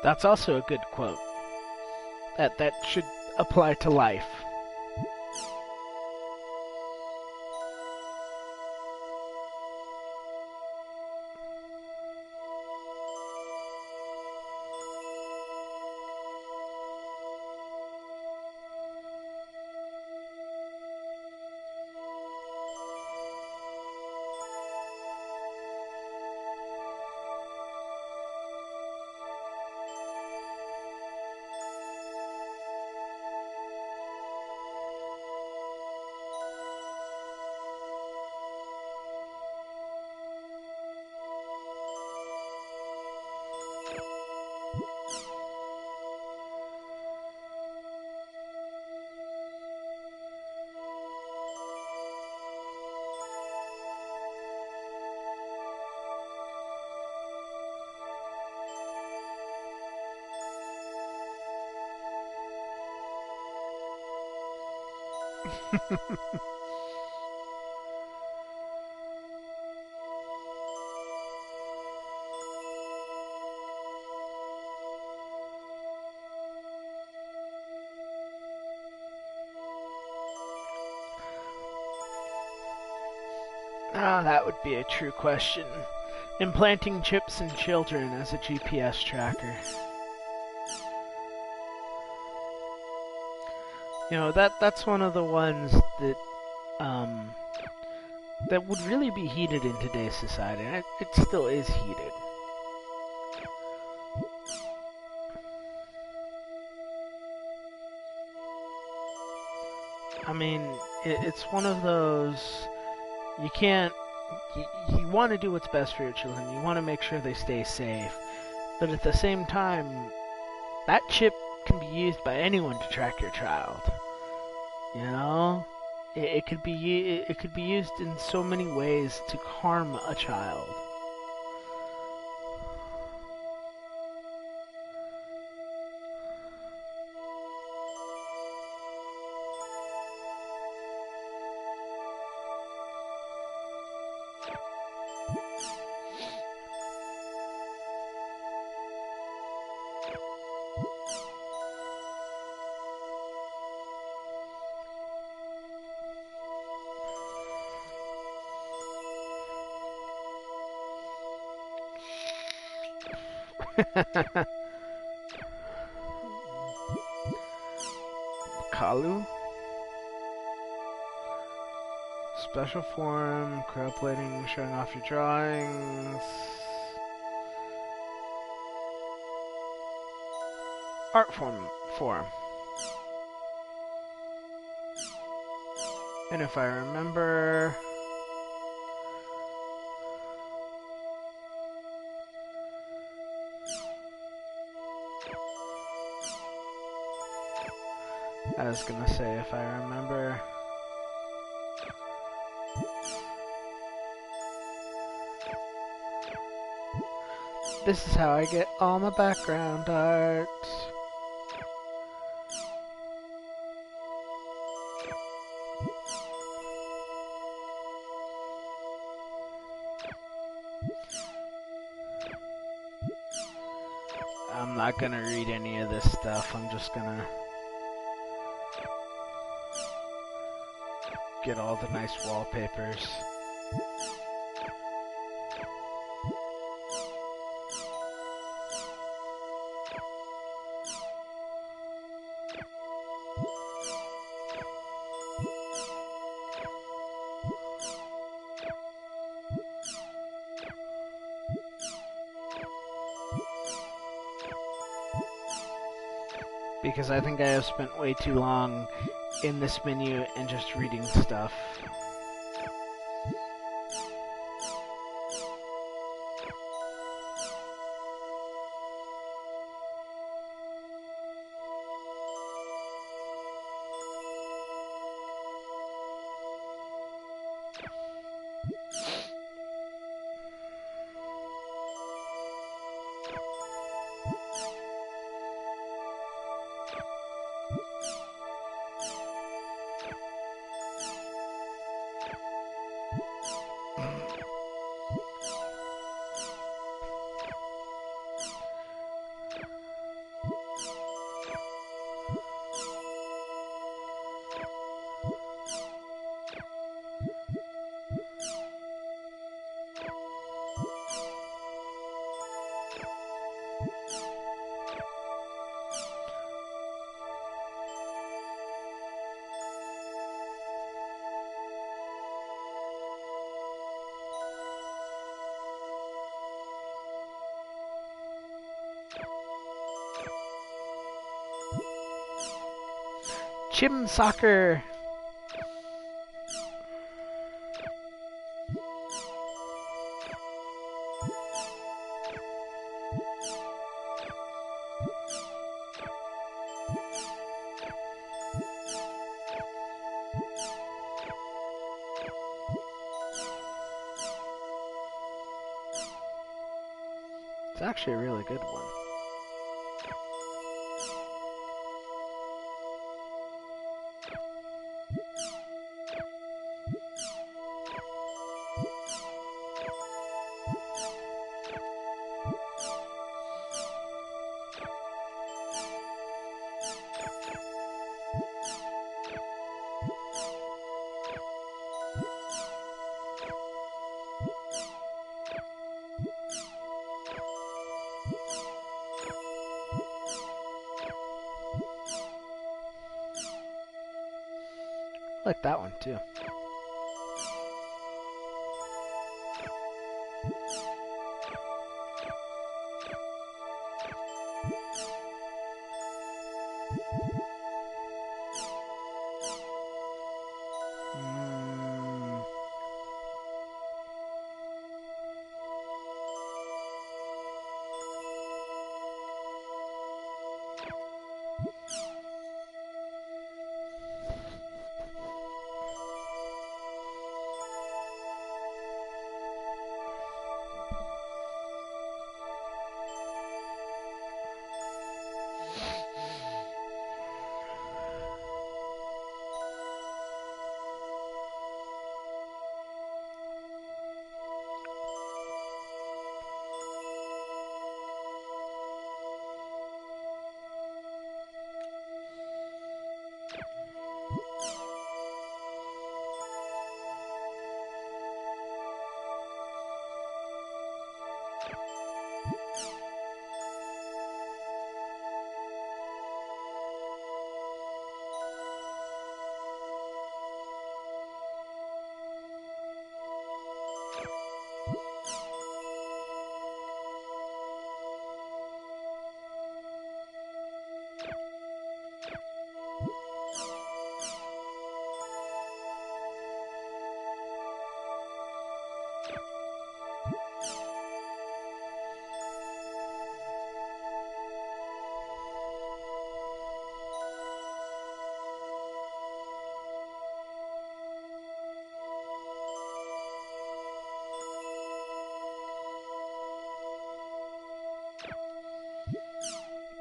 That's also a good quote. That should apply to life. Ah, that would be a true question. Implanting chips in children as a GPS tracker. You know, that's one of the ones that that would really be heated in today's society. And it still is heated. I mean, it's one of those, you can't, you want to do what's best for your children. You want to make sure they stay safe. But at the same time, that chip can be used by anyone to track your child. You know? It could be used in so many ways to harm a child. Kalu? Special form, crowd plating, showing off your drawings. Art form. And if I remember... I was gonna say, if I remember... This is how I get all my background art. I'm not gonna read any of this stuff, I'm just gonna get all the nice wallpapers. Because I think I have spent way too long in this menu and just reading stuff. Chim soccer. It's actually a really good one. I like that one too. Mm.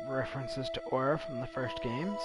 References to Aura from the first games.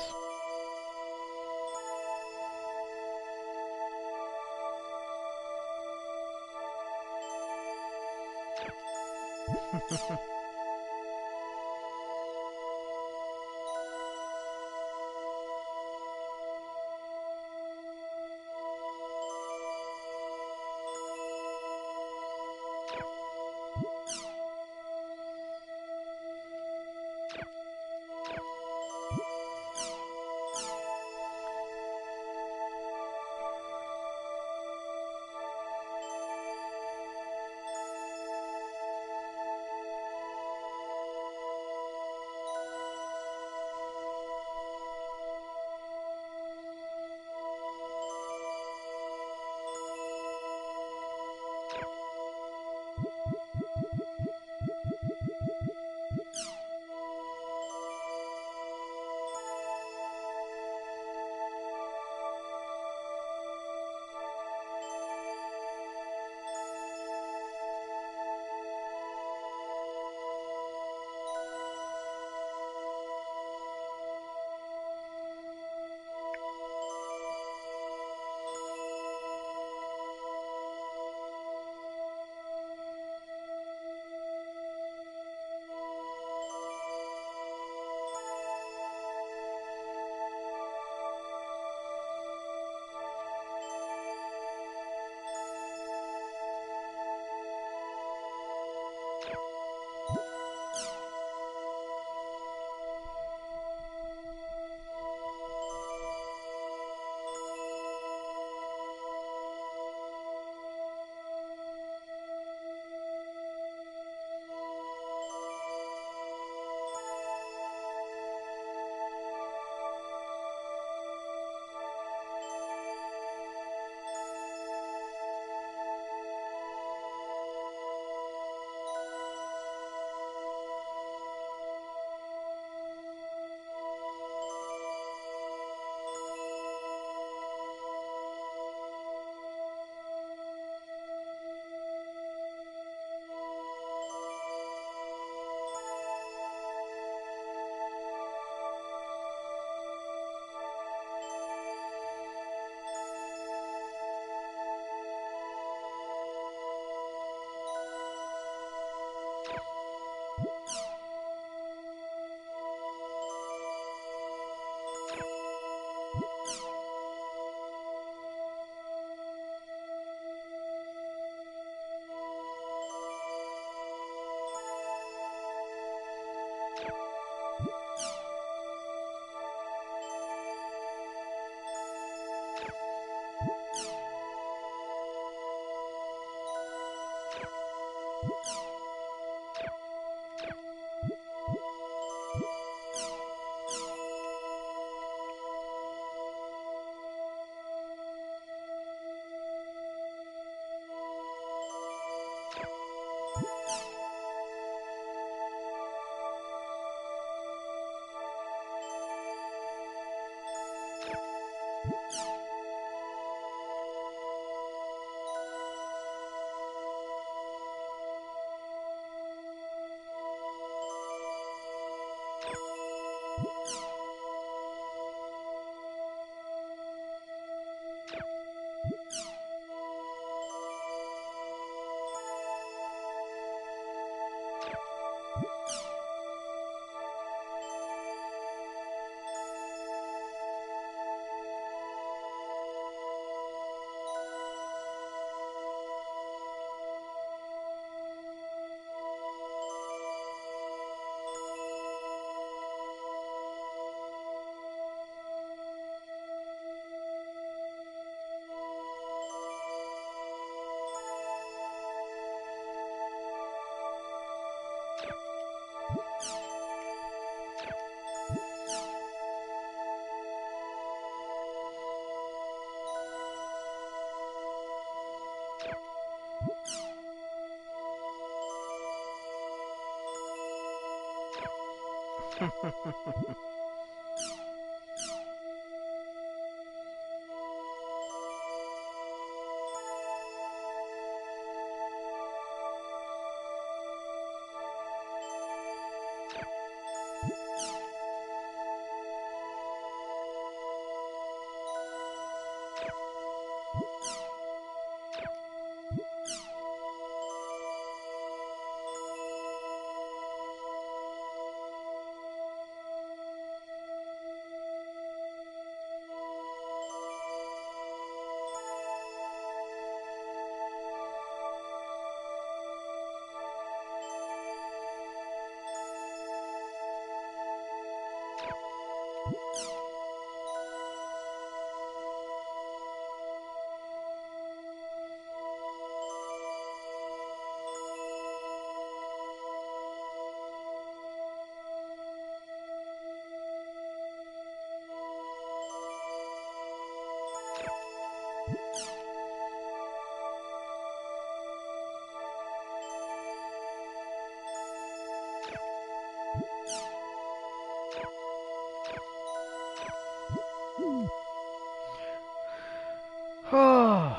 Oh,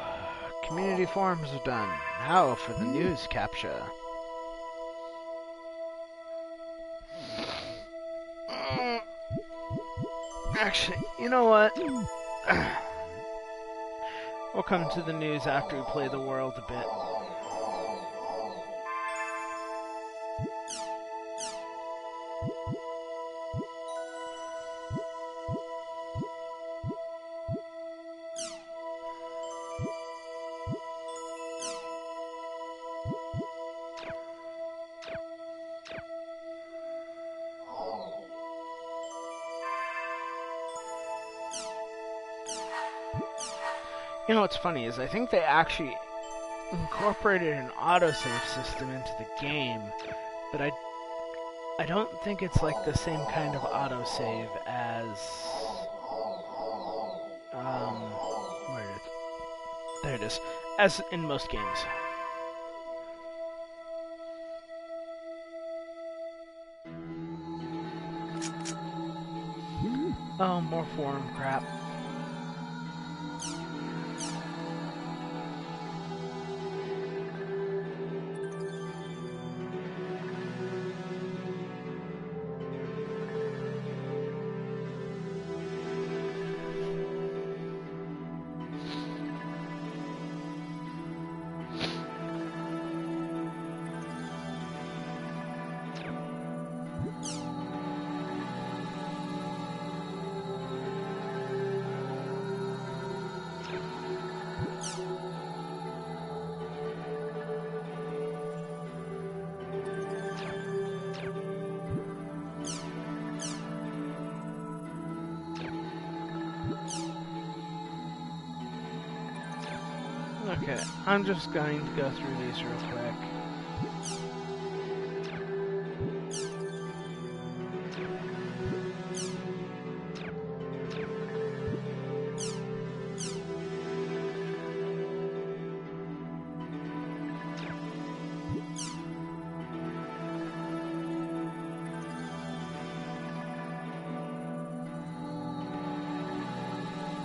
community forums are done. Now for the news capture. Actually, you know what? We'll come to the news after we play the world a bit. You know what's funny is I think they actually incorporated an autosave system into the game, but I don't think it's like the same kind of autosave as where is it? There it is. As in most games. Oh, more forum crap. Okay, I'm just going to go through these real quick.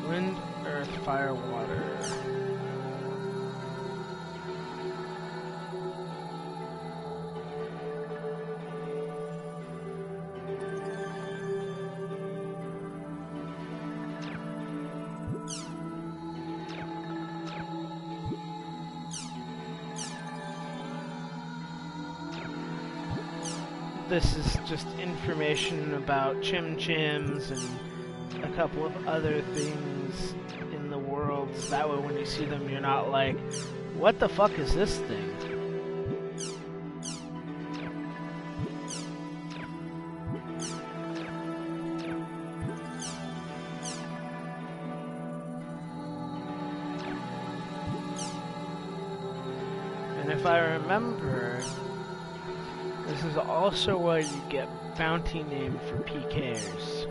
Wind, earth, fire, water. This is just information about Chim Chims and a couple of other things in the world. So that way when you see them, you're not like, what the fuck is this thing? And if I remember, this is also where you get bounty name for PKers.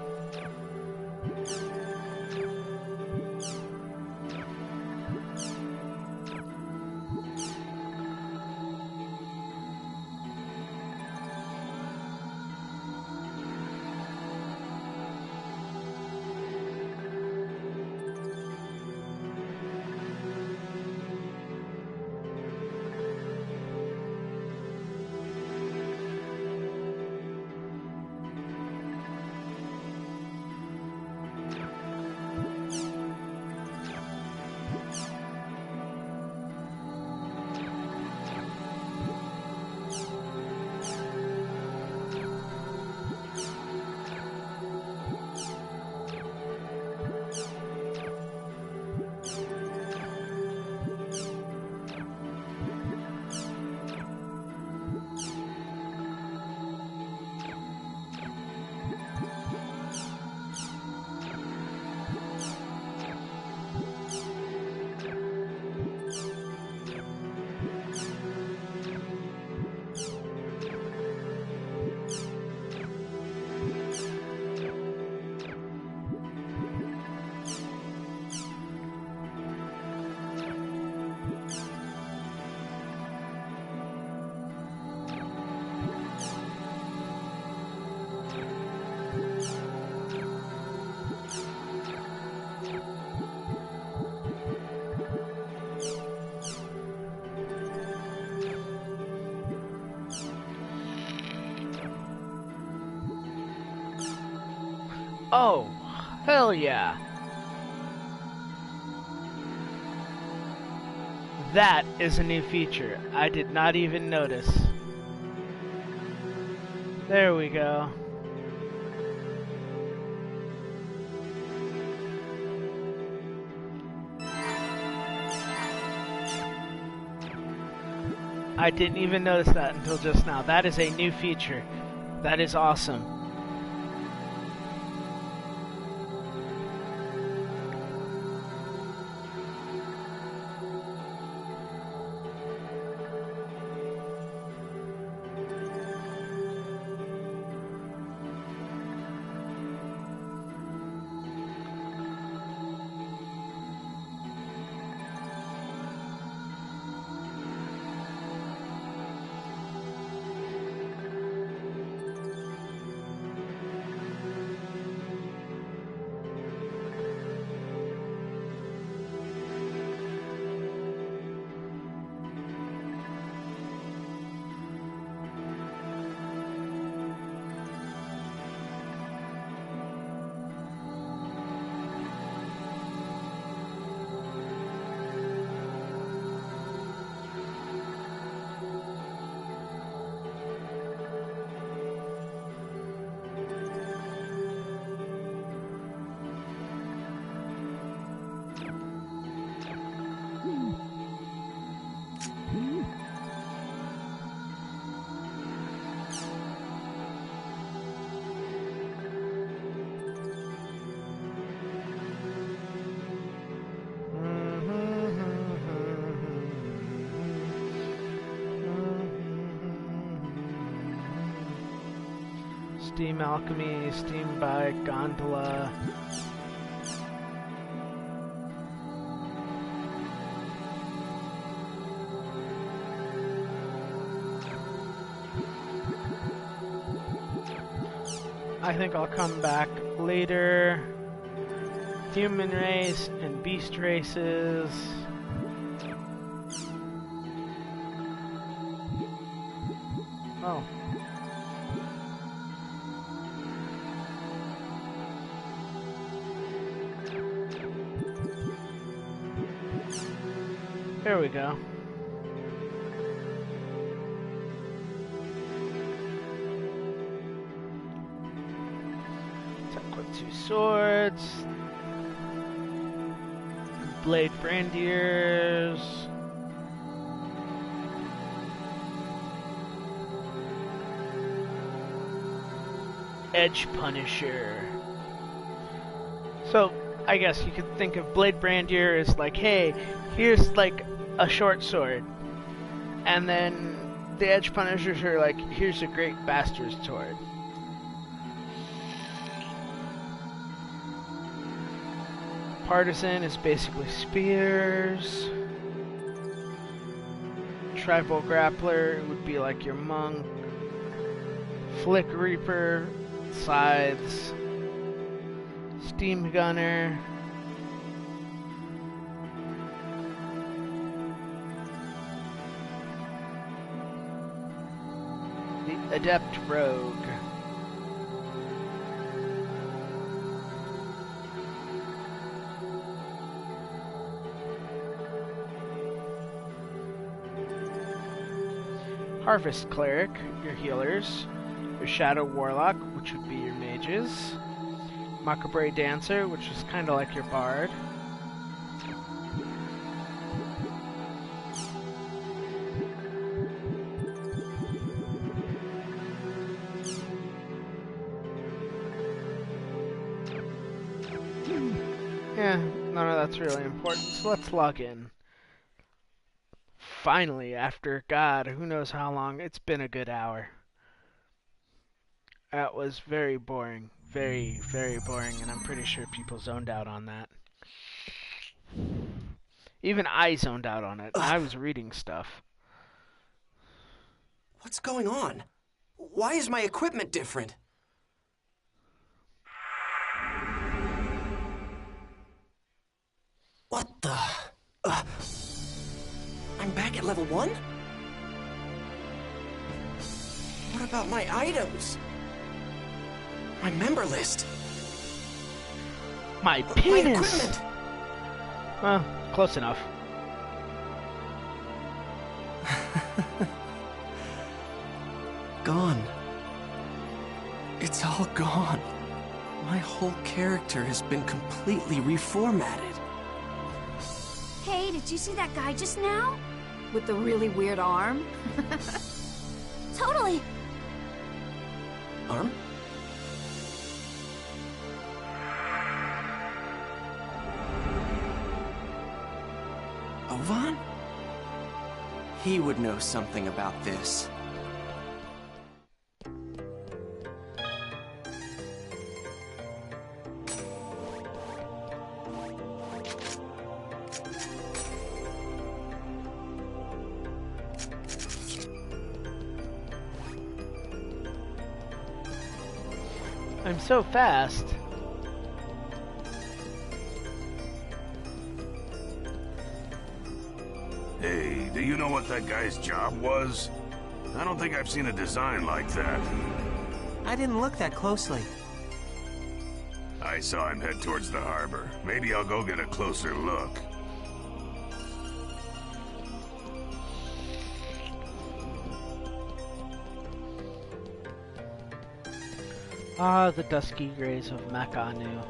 Oh, hell yeah. That is a new feature. I did not even notice. There we go. I didn't even notice that until just now. That is a new feature. That is awesome. Steam Alchemy, Steam Bike, Gondola. I think I'll come back later Human race and beast races. Oh. There we go. Attack with 2 swords. Blade brandiers. Edge Punisher. So, I guess you could think of Blade Brandier as like, hey, here's like a short sword. And then the Edge Punishers are like, here's a great bastard sword. Partisan is basically spears. Tribal Grappler would be like your monk. Flick Reaper, scythes. Steam Gunner. The Adept Rogue. Harvest Cleric, your healers. Your Shadow Warlock, which would be your mages. Macabre Dancer, which is kind of like your bard. Yeah, none of that's really important, so let's log in. Finally, after, God, who knows how long, it's been a good hour. That was very boring. Very, very boring, and I'm pretty sure people zoned out on that. Even I zoned out on it. I was reading stuff. What's going on? Why is my equipment different? What the? I'm back at level 1? What about my items? My member list. My My penis! equipment. Well, close enough. Gone. It's all gone. My whole character has been completely reformatted. Hey, did you see that guy just now? With the really weird arm? Totally. Arm? Ovan? He would know something about this. I'm so fast. Hey, do you know what that guy's job was? I don't think I've seen a design like that. I didn't look that closely. I saw him head towards the harbor. Maybe I'll go get a closer look. Ah, the dusky grays of Makanu.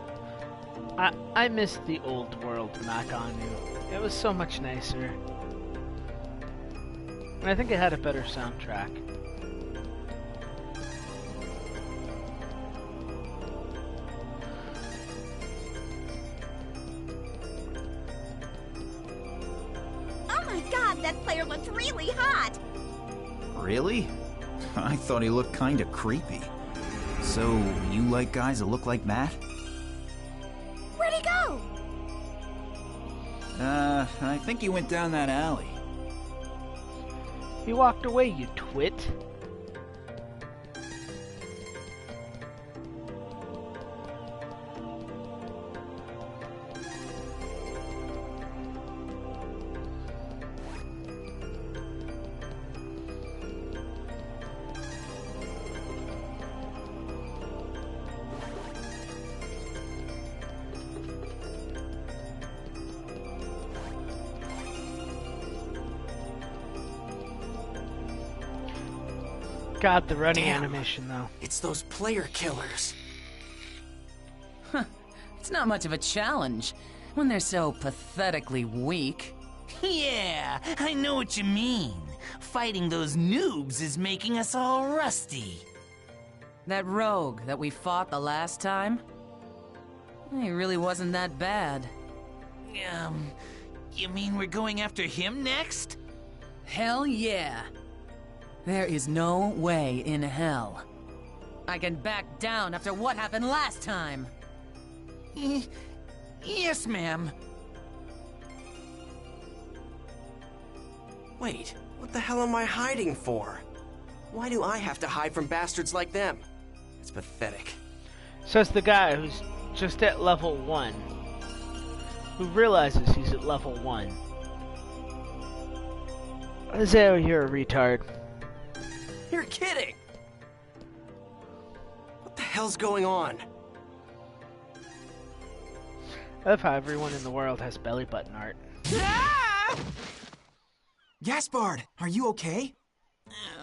I miss the old world Makanu. It was so much nicer. And I think it had a better soundtrack. Oh my god, that player looked really hot! Really? I thought he looked kinda creepy. So, you like guys that look like that? Where'd he go? I think he went down that alley. He walked away, you twit. God, the running Damn. animation, though. It's those player killers. It's not much of a challenge when they're so pathetically weak. Yeah, I know what you mean. Fighting those noobs is making us all rusty. That rogue that we fought the last time? He really wasn't that bad. You mean we're going after him next? Hell yeah. There is no way in hell I can back down after what happened last time. Yes, ma'am. Wait, what the hell am I hiding for? Why do I have to hide from bastards like them? It's pathetic. Says the guy who's just at level 1. Who realizes he's at level 1. Isaiah, you're a retard. You're kidding! What the hell's going on? I love how everyone in the world has belly button art. Gaspard, are you okay?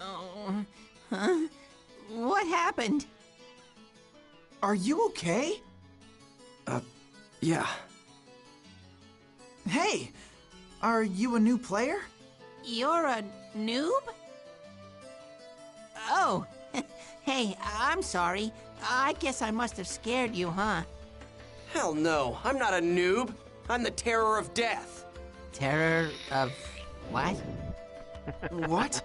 Oh, huh? What happened? Are you okay? Yeah. Hey, are you a new player? You're a noob? Oh, hey, I'm sorry. I guess I must have scared you, huh? Hell no, I'm not a noob. I'm the terror of death. Terror of what? What?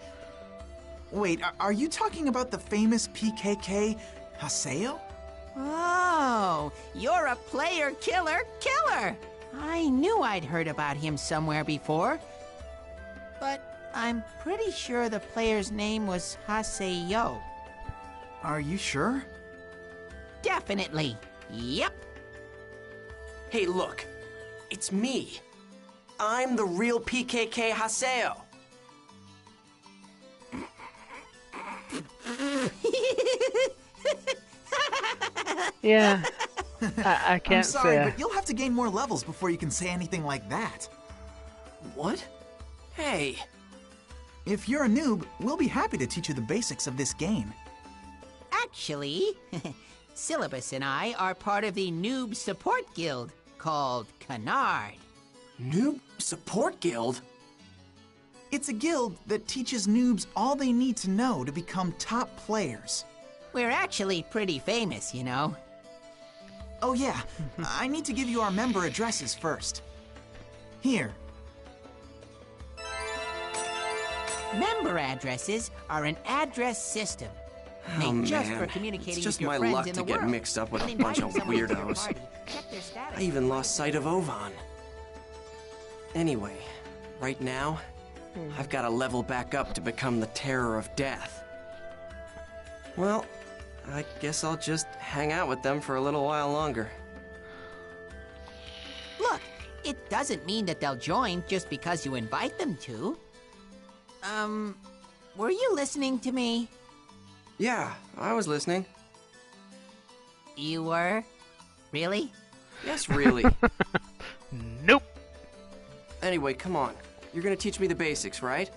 Wait, are you talking about the famous PKK Haseo? Oh, you're a player killer killer! I knew I'd heard about him somewhere before. But I'm pretty sure the player's name was Haseo. Are you sure? Definitely. Yep. Hey, look. It's me. I'm the real PKK Haseo. Yeah. I can't I'm sorry, say. but you'll have to gain more levels before you can say anything like that. What? Hey. If you're a noob, we'll be happy to teach you the basics of this game. Actually, Syllabus and I are part of the Noob Support Guild called Canard. Noob Support Guild? It's a guild that teaches noobs all they need to know to become top players. We're actually pretty famous, you know. Oh yeah, I need to give you our member addresses first. Here. Member addresses are an address system made just for communicating it's just with your my friends luck in to the get world. mixed up with a And bunch of inviting someone to your weirdos. party, check their status. I even lost sight of Ovan. Anyway, right now, I've got to level back up to become the terror of death. Well, I guess I'll just hang out with them for a little while longer. Look, it doesn't mean that they'll join just because you invite them to. Were you listening to me? Yeah, I was listening. You were? Really? Yes, really. Nope. Anyway, come on. You're gonna teach me the basics, right?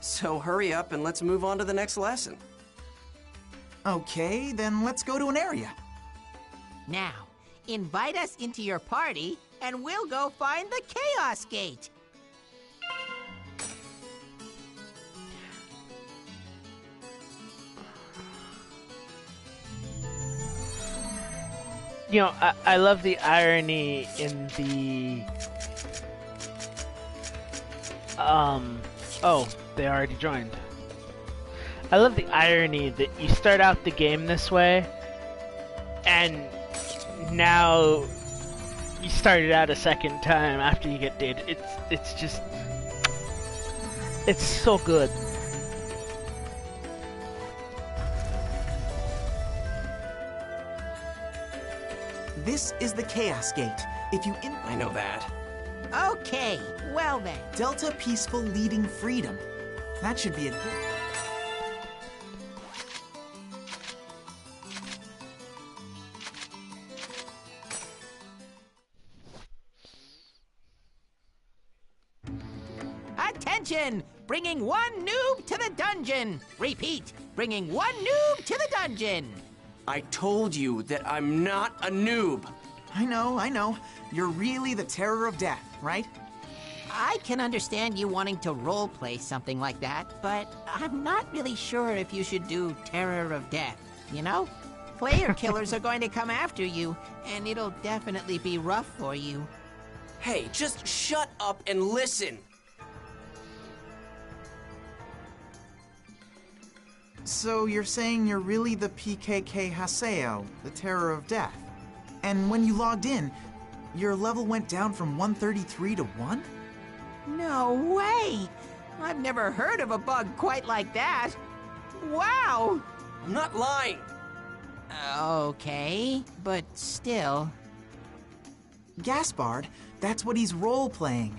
So hurry up and let's move on to the next lesson. Okay, then let's go to an area. Now, invite us into your party, and we'll go find the Chaos Gate. You know, I love the irony in the... Oh, they already joined. I love the irony that you start out the game this way, and now you start it out a second time after you get dead. It's just... It's so good. This is the Chaos Gate. If you I know that. Okay, well then. Delta Peaceful Leading Freedom. That should be a good... Attention! bringing one noob to the dungeon. Repeat, bringing one noob to the dungeon. I told you that I'm not a noob. I know. You're really the terror of death, right? I can understand you wanting to roleplay something like that, but I'm not really sure if you should do terror of death, you know? Player killers are going to come after you, and it'll definitely be rough for you. Hey, just shut up and listen. So you're saying you're really the PKK Haseo, the terror of death. And when you logged in, your level went down from 133 to 1? No way! I've never heard of a bug quite like that. Wow! I'm not lying. Okay, but still. Gaspard, that's what he's role-playing.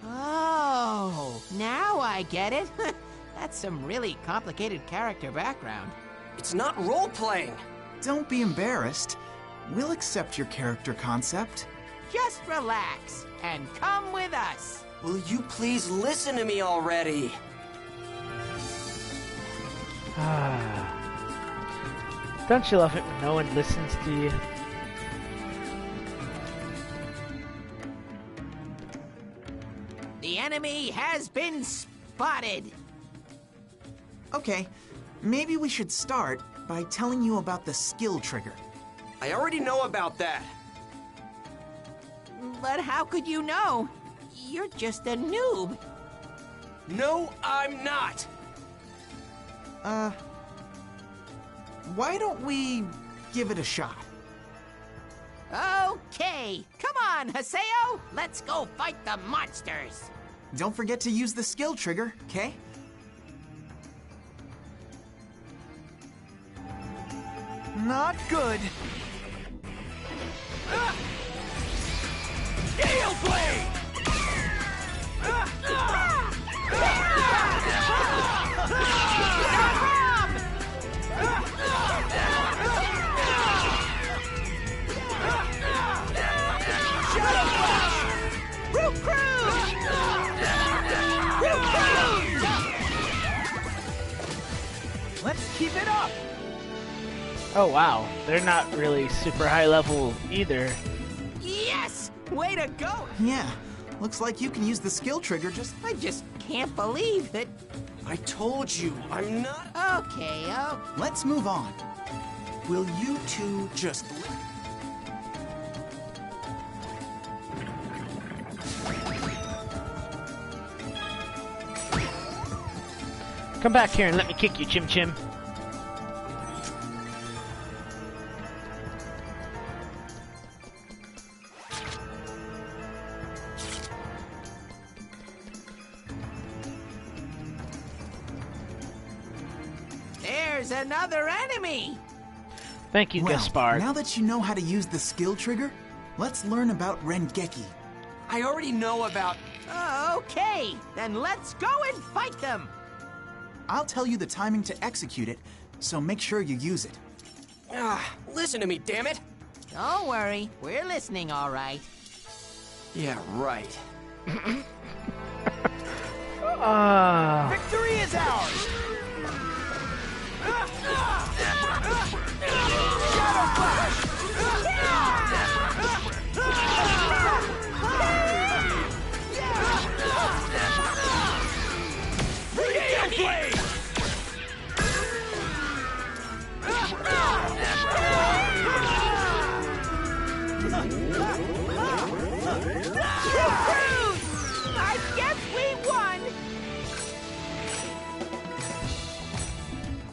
Oh, now I get it. That's some really complicated character background. It's not role-playing. Don't be embarrassed. We'll accept your character concept. Just relax and come with us. Will you please listen to me already? Don't you love it when no one listens to you? The enemy has been spotted. Okay, maybe we should start by telling you about the skill trigger. I already know about that. But how could you know? You're just a noob. No, I'm not. Why don't we give it a shot? Okay, come on, Haseo. Let's go fight the monsters. Don't forget to use the skill trigger, okay? Not good. Gale Blade! Let's keep it up! Oh wow, they're not really super high level either. Yes! Way to go! Yeah, looks like you can use the skill trigger I just can't believe that... I told you, I'm not... Okay, Let's move on. Will you two just... Come back here and let me kick you, Chim Chim. There's another enemy! Thank you, Gaspard. Now that you know how to use the skill trigger, let's learn about Rengeki. I already know about... Okay, then let's go and fight them! I'll tell you the timing to execute it, so make sure you use it. Listen to me, damn it! Don't worry, we're listening all right. Yeah, right. Victory is ours! Shadow Flash! Gale Blade! I guess we won!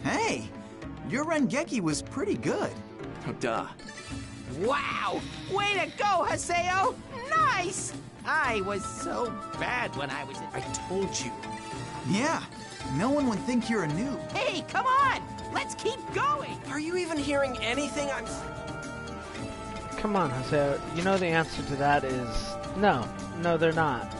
Hey, your Rengeki was pretty good. Duh. Wow! Way to go, Haseo! Nice! I was so bad when I was in... I told you. Yeah, no one would think you're a noob. Hey, come on! Let's keep going! Are you even hearing anything I'm... Come on, Jose. You know the answer to that is no. No, they're not.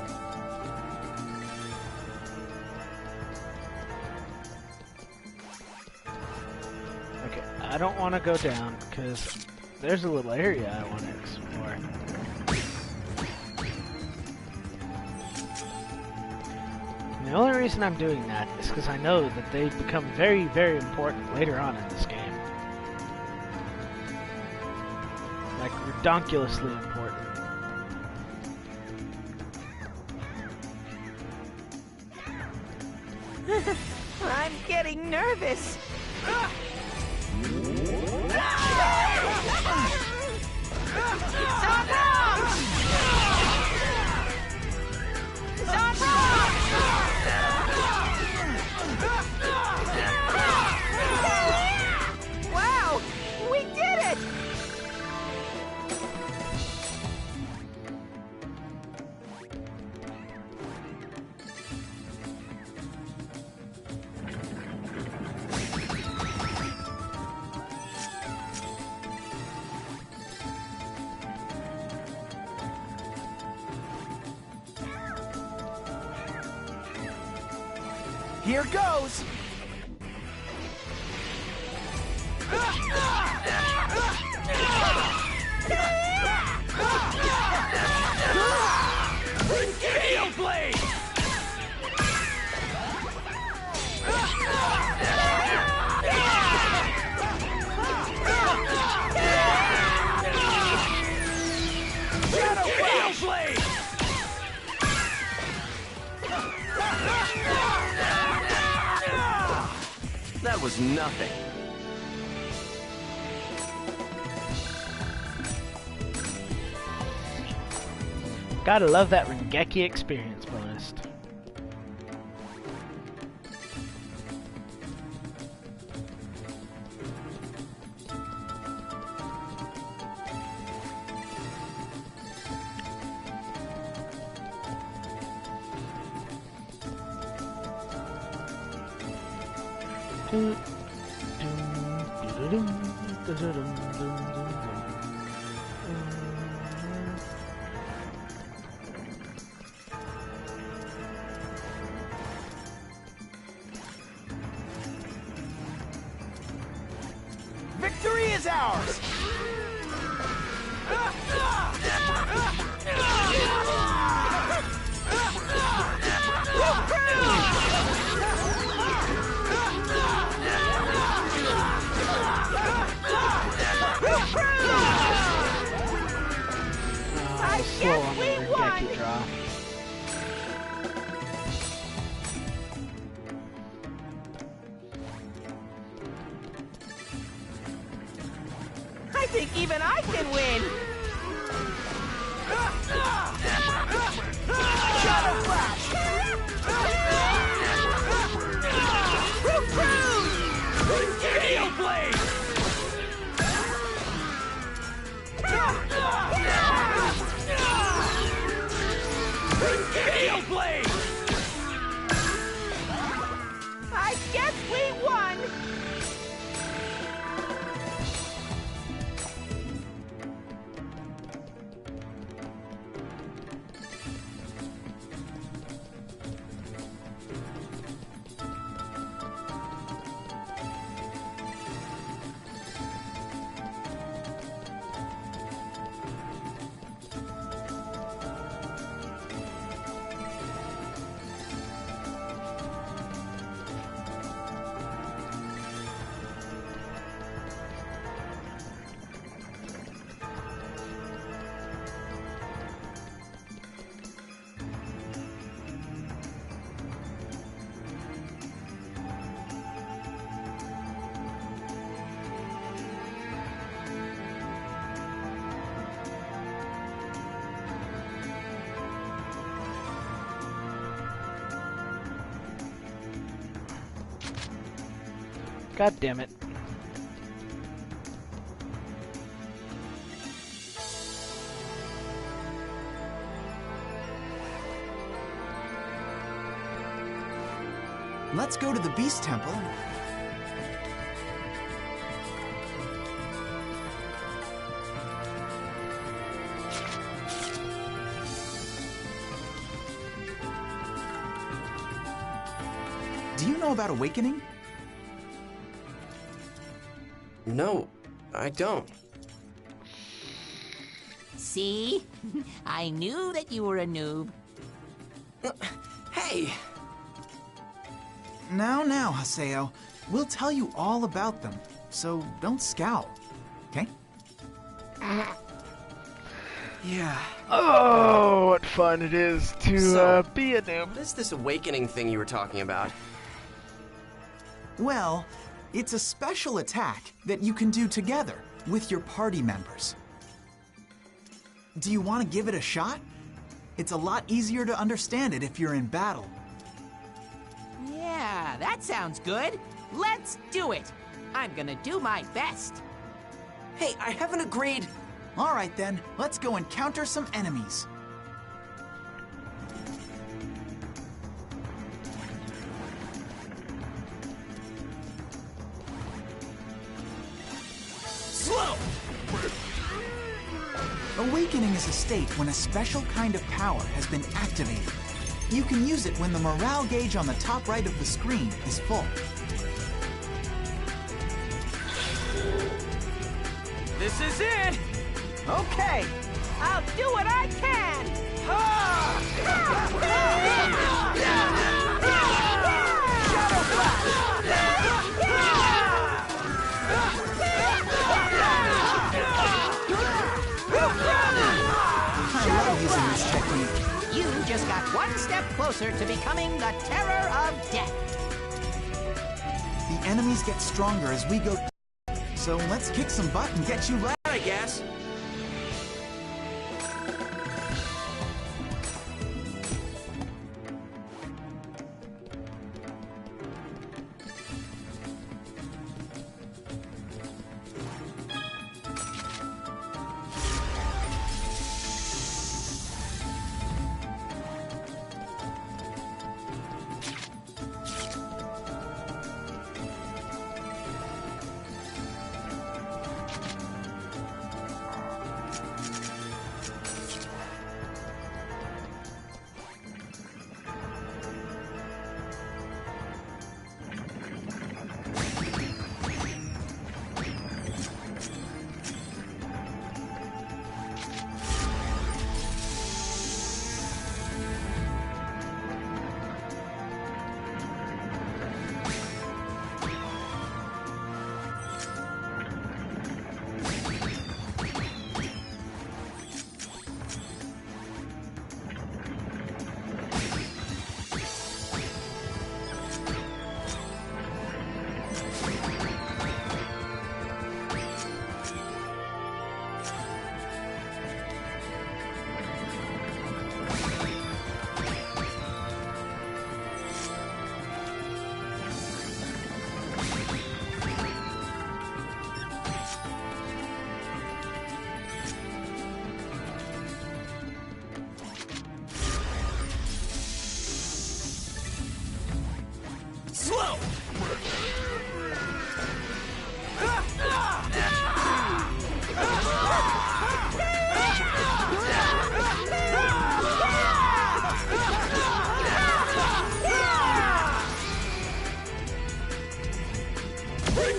Okay, I don't want to go down because there's a little area I want to explore. the only reason I'm doing that is because I know that they become very, very important later on in this game. Like, redonkulously important. I'm getting nervous. Wow! We did it! Here goes! Gale Blade! Gale Blade! That was nothing. Gotta love that Rengeki experience bonus. Victory is ours! Slow on the Rengeki draw. I think even I can win! Shadow Flash! Gale Blade! Gale Blade! I guess we won! God damn it. Let's go to the Beast Temple. Do you know about awakening? No, I don't. See? I knew that you were a noob. Hey! Now, Haseo. We'll tell you all about them, so don't scowl, okay? Yeah. Oh, what fun it is to be a noob. What is this awakening thing you were talking about? Well, it's a special attack that you can do together with your party members. Do you want to give it a shot? It's a lot easier to understand it if you're in battle. Yeah, that sounds good. Let's do it. I'm gonna do my best. Hey, I haven't agreed. All right then, let's go encounter some enemies. Slow! Awakening is a state when a special kind of power has been activated. You can use it when the morale gauge on the top right of the screen is full. This is it! Okay, I'll do what I can. I love using this technique. You just got one step closer to becoming the terror of death. The enemies get stronger as we go, so let's kick some butt and get you left, I guess. Slow!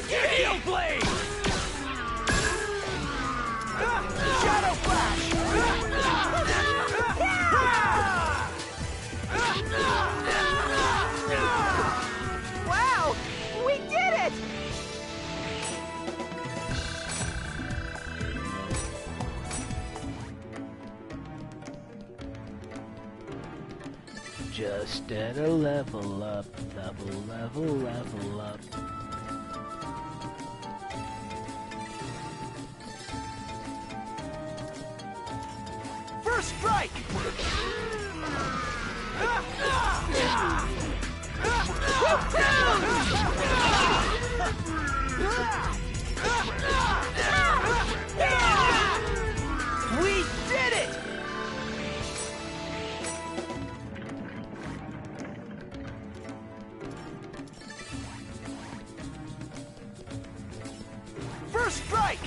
Gale Blade! Shadow Flash! Wow, we did it! Just at a level up, level up. First strike! We did it! First strike!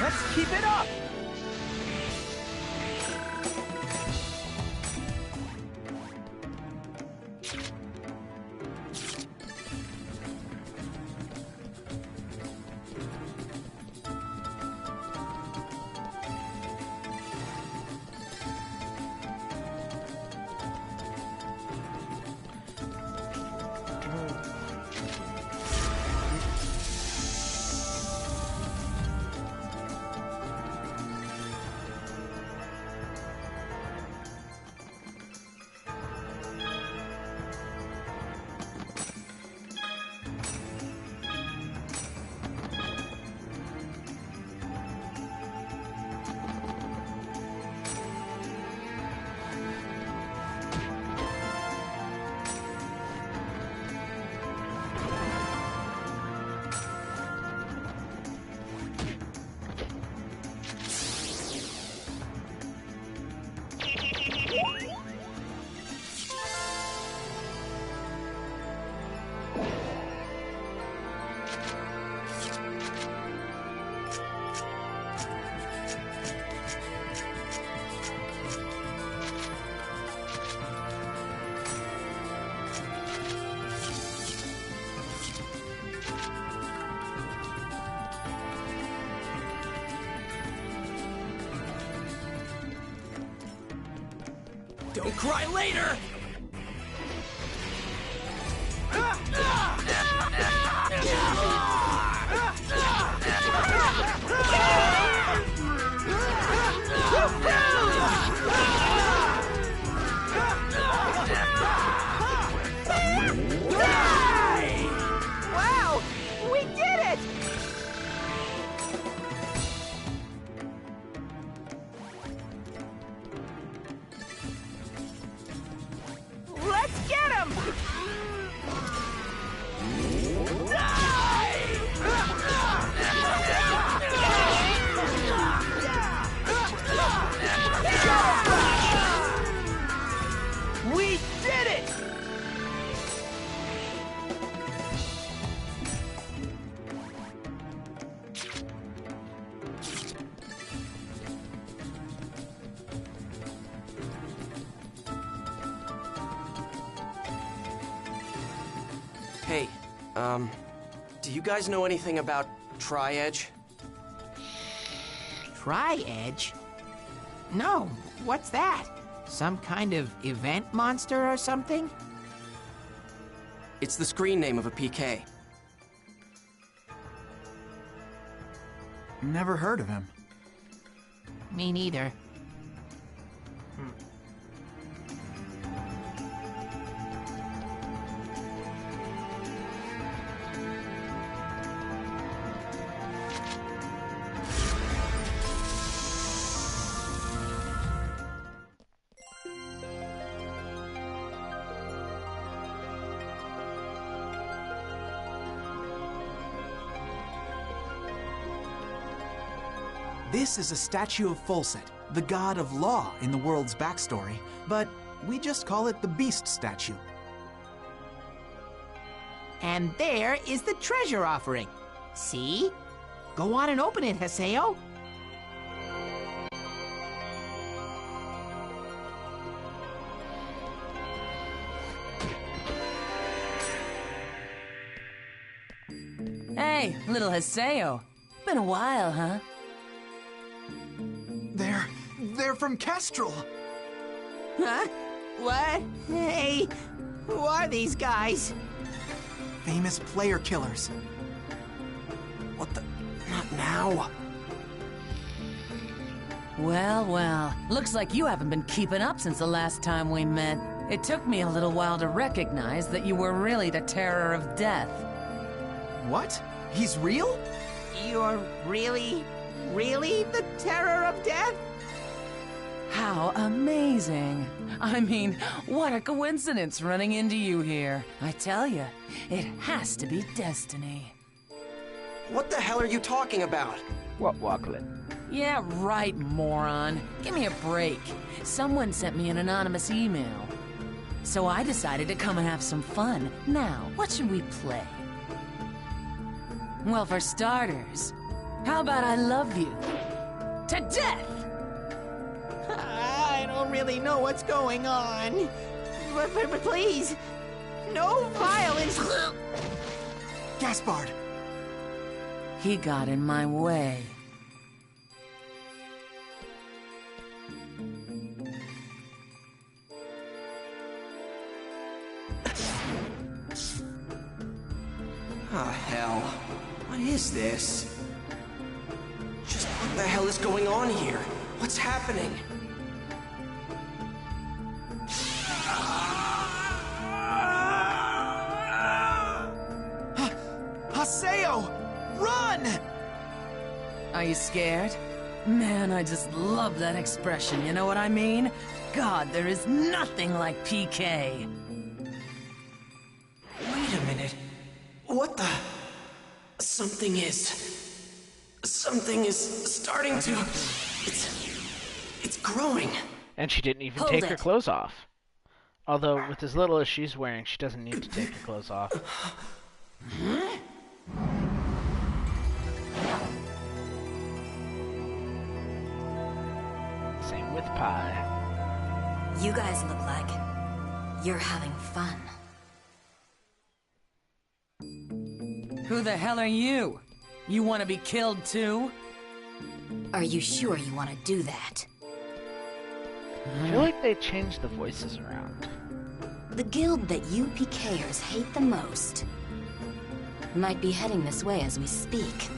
Let's keep it up! Don't cry later! Wow! We did it! Let's get him! We did it! Hey, do you guys know anything about Tri-Edge? Tri-Edge? No, what's that? Some kind of event monster or something? It's the screen name of a PK. Never heard of him. Me neither. This is a statue of Folset, the god of law in the world's backstory, but we just call it the Beast statue. And there is the treasure offering. See? Go on and open it, Haseo. Hey, little Haseo. Been a while, huh? They're from Kestrel. Huh? What? Hey, who are these guys? Famous player killers. What the? Not now. Well, well. Looks like you haven't been keeping up since the last time we met. It took me a little while to recognize that you were really the terror of death. What? He's real? You're really the terror of death? How amazing. I mean, what a coincidence running into you here. I tell you, it has to be destiny. What the hell are you talking about? What, Walklet? Yeah, right, moron. Give me a break. Someone sent me an anonymous email. So I decided to come and have some fun. Now, what should we play? Well, for starters, how about I love you to death? I don't really know what's going on. But please, no violence. Gaspard! He got in my way. Oh, hell. What is this? Just what the hell is going on here? What's happening? Haseo! Run! Are you scared? Man, I just love that expression, you know what I mean? God, there is nothing like PK. Wait a minute. What the? Something is starting to... It's growing. And she didn't even Hold take her it. clothes off. Although, with as little as she's wearing, she doesn't need to take her clothes off. Same with Pie. You guys look like you're having fun. Who the hell are you? You want to be killed too? Are you sure you want to do that? I feel like they changed the voices around. The guild that you PKers hate the most might be heading this way as we speak.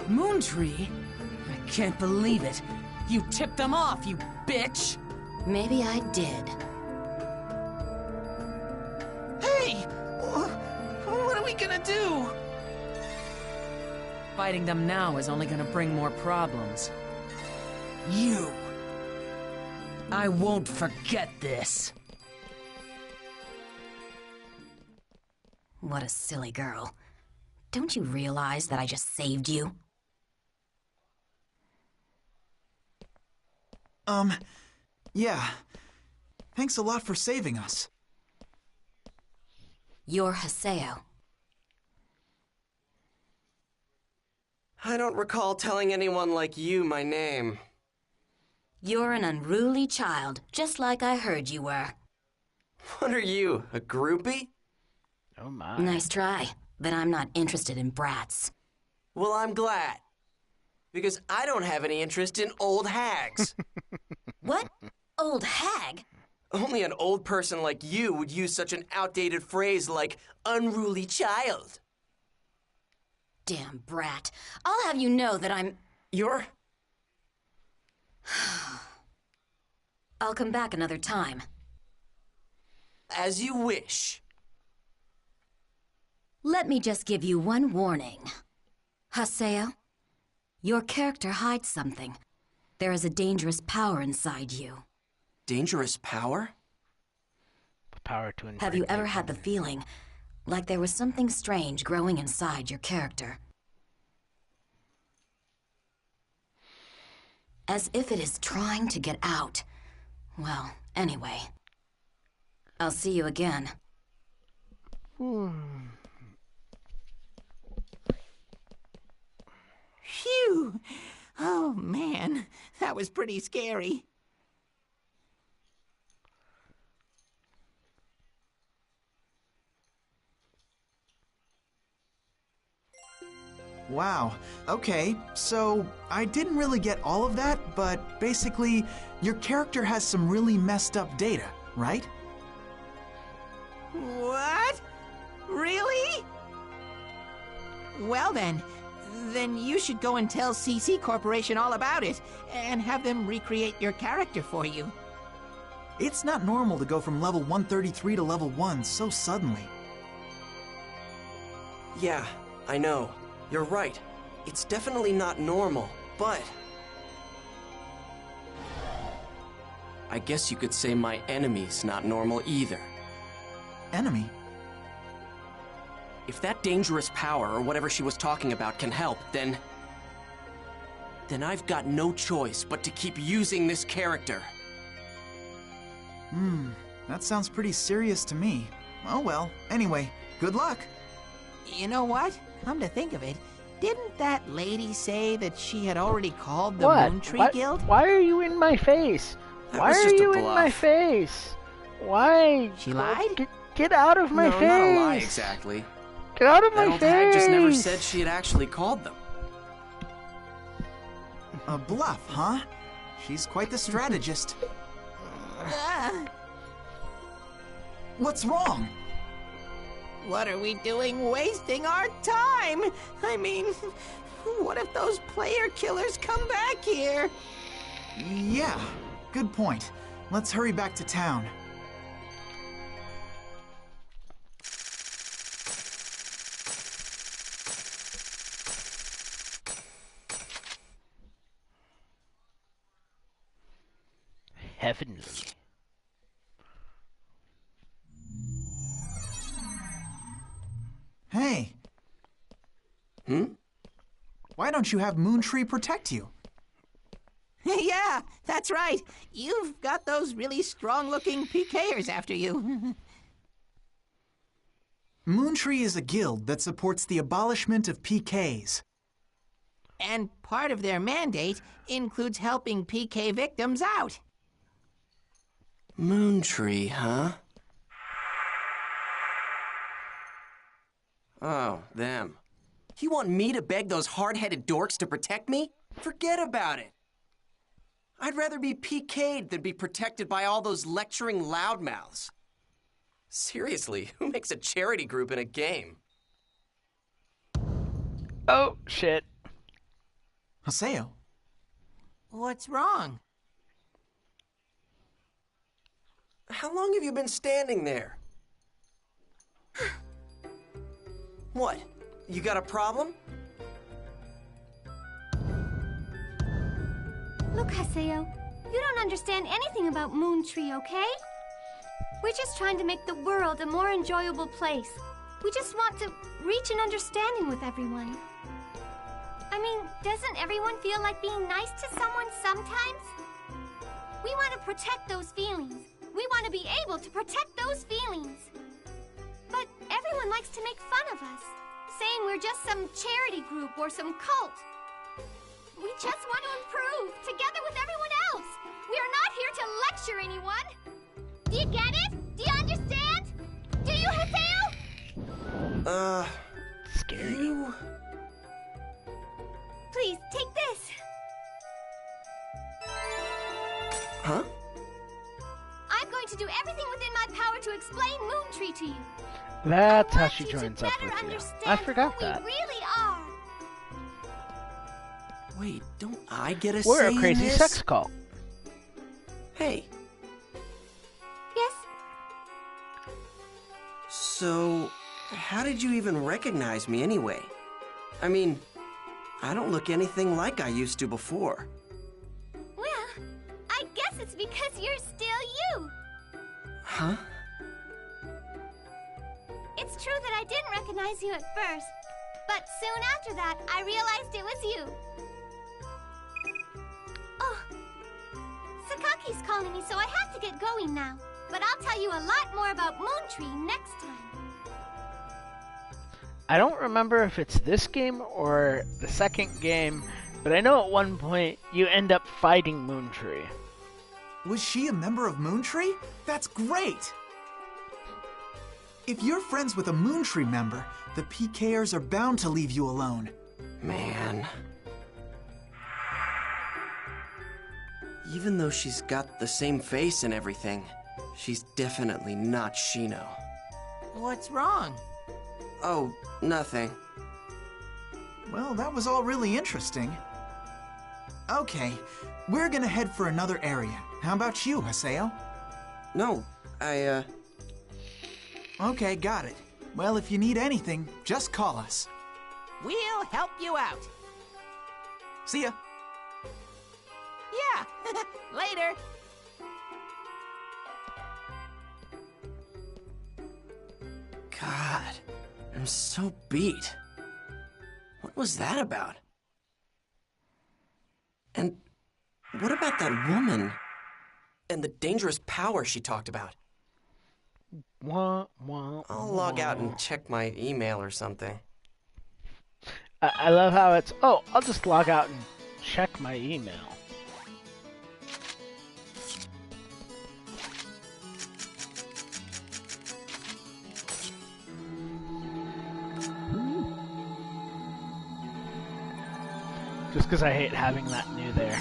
Moontree? I can't believe it. You tipped them off, you bitch! Maybe I did. Hey! What are we gonna do? Fighting them now is only gonna bring more problems. You! I won't forget this. What a silly girl. Don't you realize that I just saved you? Yeah. Thanks a lot for saving us. You're Haseo. I don't recall telling anyone like you my name. You're an unruly child, just like I heard you were. What are you, a groupie? Oh my. Nice try, but I'm not interested in brats. Well, I'm glad. Because I don't have any interest in old hags. What? Old hag? Only an old person like you would use such an outdated phrase like unruly child. Damn brat. I'll have you know that I'm... You're... I'll come back another time. As you wish. Let me just give you one warning. Haseo, your character hides something. There is a dangerous power inside you. Dangerous power? The power to Have you ever had the feeling like there was something strange growing inside your character? As if it is trying to get out. Well, anyway. I'll see you again. Phew! Oh, man. That was pretty scary. Wow. Okay, so I didn't really get all of that, but basically, your character has some really messed up data, right? What? Really? Well then you should go and tell CC Corporation all about it, and have them recreate your character for you. It's not normal to go from level 133 to level 1 so suddenly. Yeah, I know. You're right. It's definitely not normal, but... I guess you could say my enemy's not normal either. Enemy? If that dangerous power, or whatever she was talking about, can help, then I've got no choice but to keep using this character. That sounds pretty serious to me. Oh well, anyway, good luck. You know what? Come to think of it, didn't that lady say that she had already called the What? Moontree Guild? Why are you in my face? That Why was are just a you in my bluff. face? Why? She lied? Get out of my No, face! not a lie exactly. Get out of That my old face! hag just never said she had actually called them. A bluff, huh? She's quite the strategist. What's wrong? What are we doing wasting our time? I mean, what if those player killers come back here? Yeah, good point. Let's hurry back to town. Heavenly. Hey. Why don't you have Moontree protect you? Yeah, that's right. You've got those really strong-looking PKers after you. Moontree is a guild that supports the abolishment of PKs. And part of their mandate includes helping PK victims out. Moontree, huh? Oh, them. You want me to beg those hard-headed dorks to protect me? Forget about it. I'd rather be PK'd than be protected by all those lecturing loudmouths. Seriously, who makes a charity group in a game? Oh, shit. Haseo. What's wrong? How long have you been standing there? What? You got a problem? Look, Haseo, you don't understand anything about Moon Tree, okay? We're just trying to make the world a more enjoyable place. We just want to reach an understanding with everyone. I mean, doesn't everyone feel like being nice to someone sometimes? We want to protect those feelings. We want to be able to protect those feelings. But everyone likes to make fun of us, saying we're just some charity group or some cult. We just want to improve, together with everyone else. We are not here to lecture anyone. Do you get it? Do you understand? Do you, Haseo? Scary. Please, take this. Huh? I'm going to do everything within my power to explain Moon Tree to you. That's how she joins up Better with you. understand I forgot who that. we really are. Wait, don't I get a We're say a crazy in this? sex cult. Hey, Yes? so how did you even recognize me anyway? I mean, I don't look anything like I used to before. Well, I guess it's because you're still you. Huh? It's true that I didn't recognize you at first, but soon after that, I realized it was you. Oh, Sakaki's calling me, so I have to get going now. But I'll tell you a lot more about Moon Tree next time. I don't remember if it's this game or the second game, but I know at one point you end up fighting Moon Tree. Was she a member of Moon Tree? That's great! If you're friends with a Moon Tree member, the PKers are bound to leave you alone. Man. Even though she's got the same face and everything, she's definitely not Shino. What's wrong? Oh, nothing. Well, that was all really interesting. Okay, we're gonna head for another area. How about you, Haseo? No, Okay, got it. Well, if you need anything, just call us. We'll help you out. See ya. Yeah, later. God, I'm so beat. What was that about? And what about that woman? And the dangerous power she talked about? Wah, wah, I'll log out wah. and check my email or something. I love how it's, oh, I'll just log out and check my email. Just because I hate having that new there.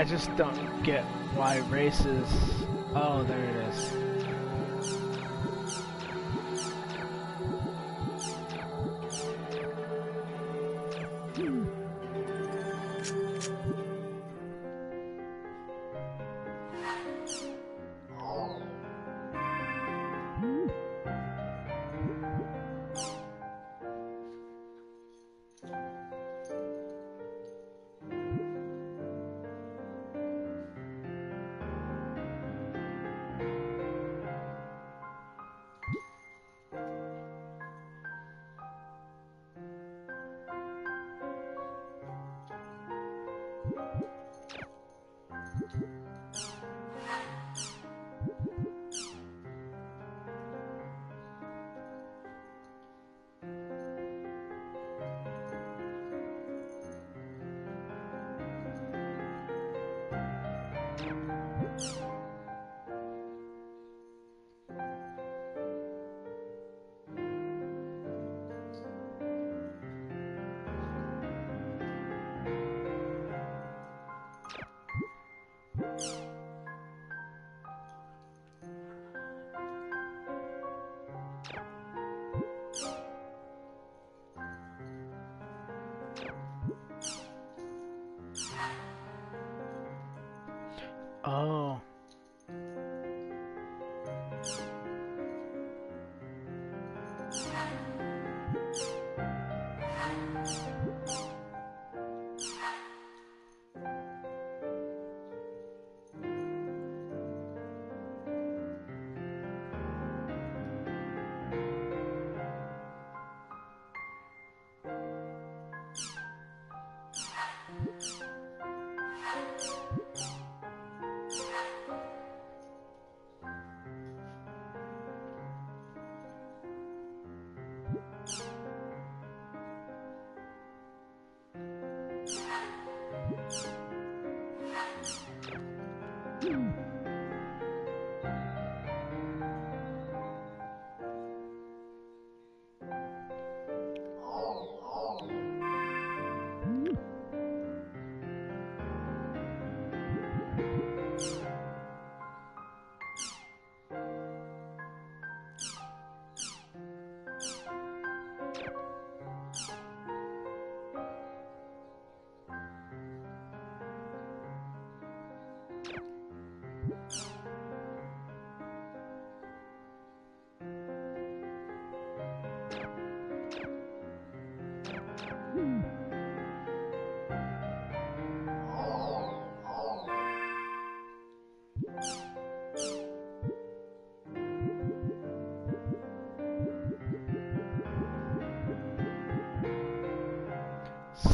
I just don't get why races... Oh, there it is. Oh.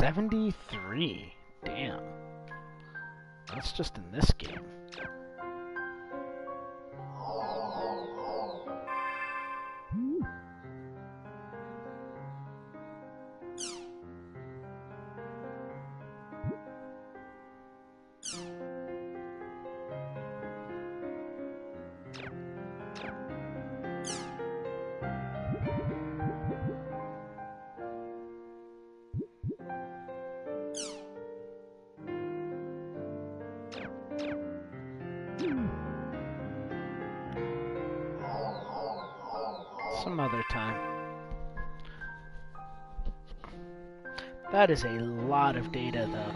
$73. Damn. That's just in this game. Some other time. That is a lot of data, though.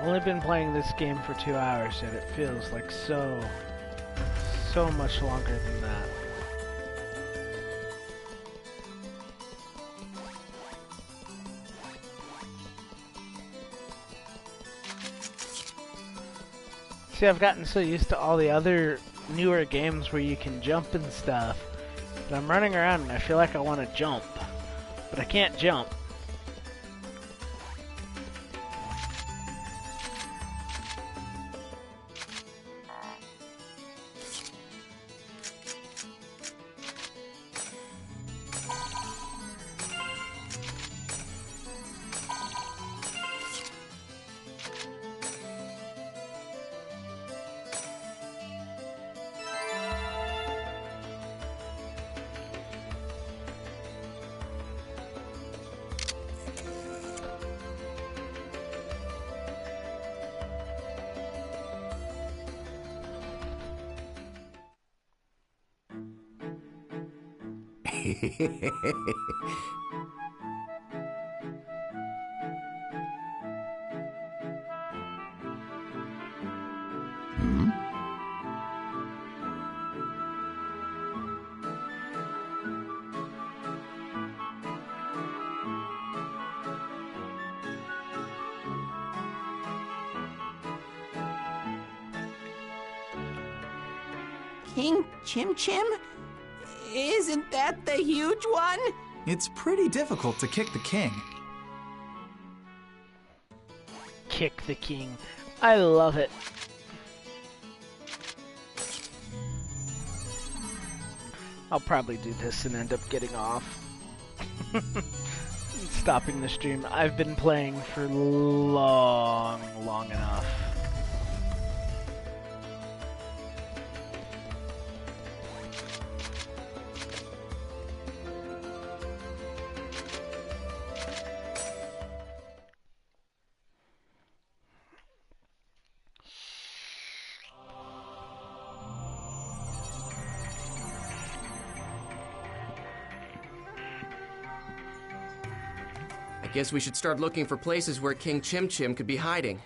I've only been playing this game for 2 hours, yet it feels like so much longer than that. See, I've gotten so used to all the other newer games where you can jump and stuff, that I'm running around and I feel like I want to jump, but I can't jump. Hmm? King Chim Chim? Isn't that the huge one? It's pretty difficult to kick the king. Kick the king. I love it. I'll probably do this and end up getting off. Stopping the stream. I've been playing for long enough. I guess we should start looking for places where King Chim Chim could be hiding.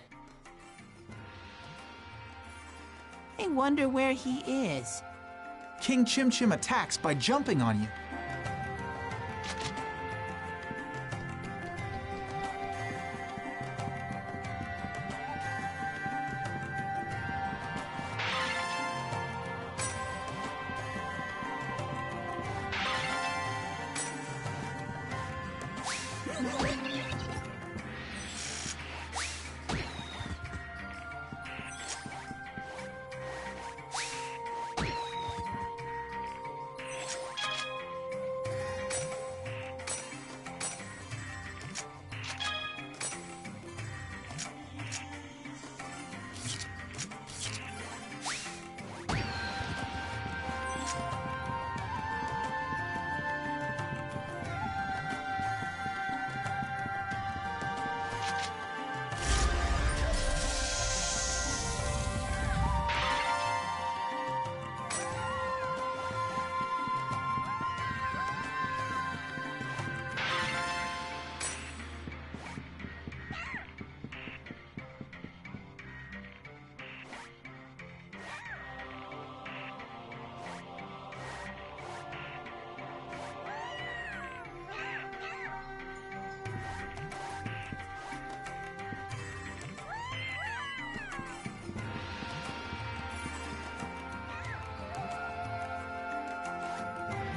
I wonder where he is. King Chim Chim attacks by jumping on you.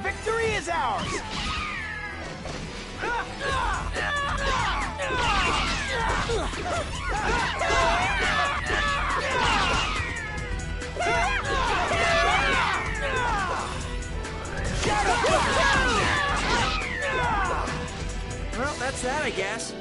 Victory is ours! Well, that's that, I guess.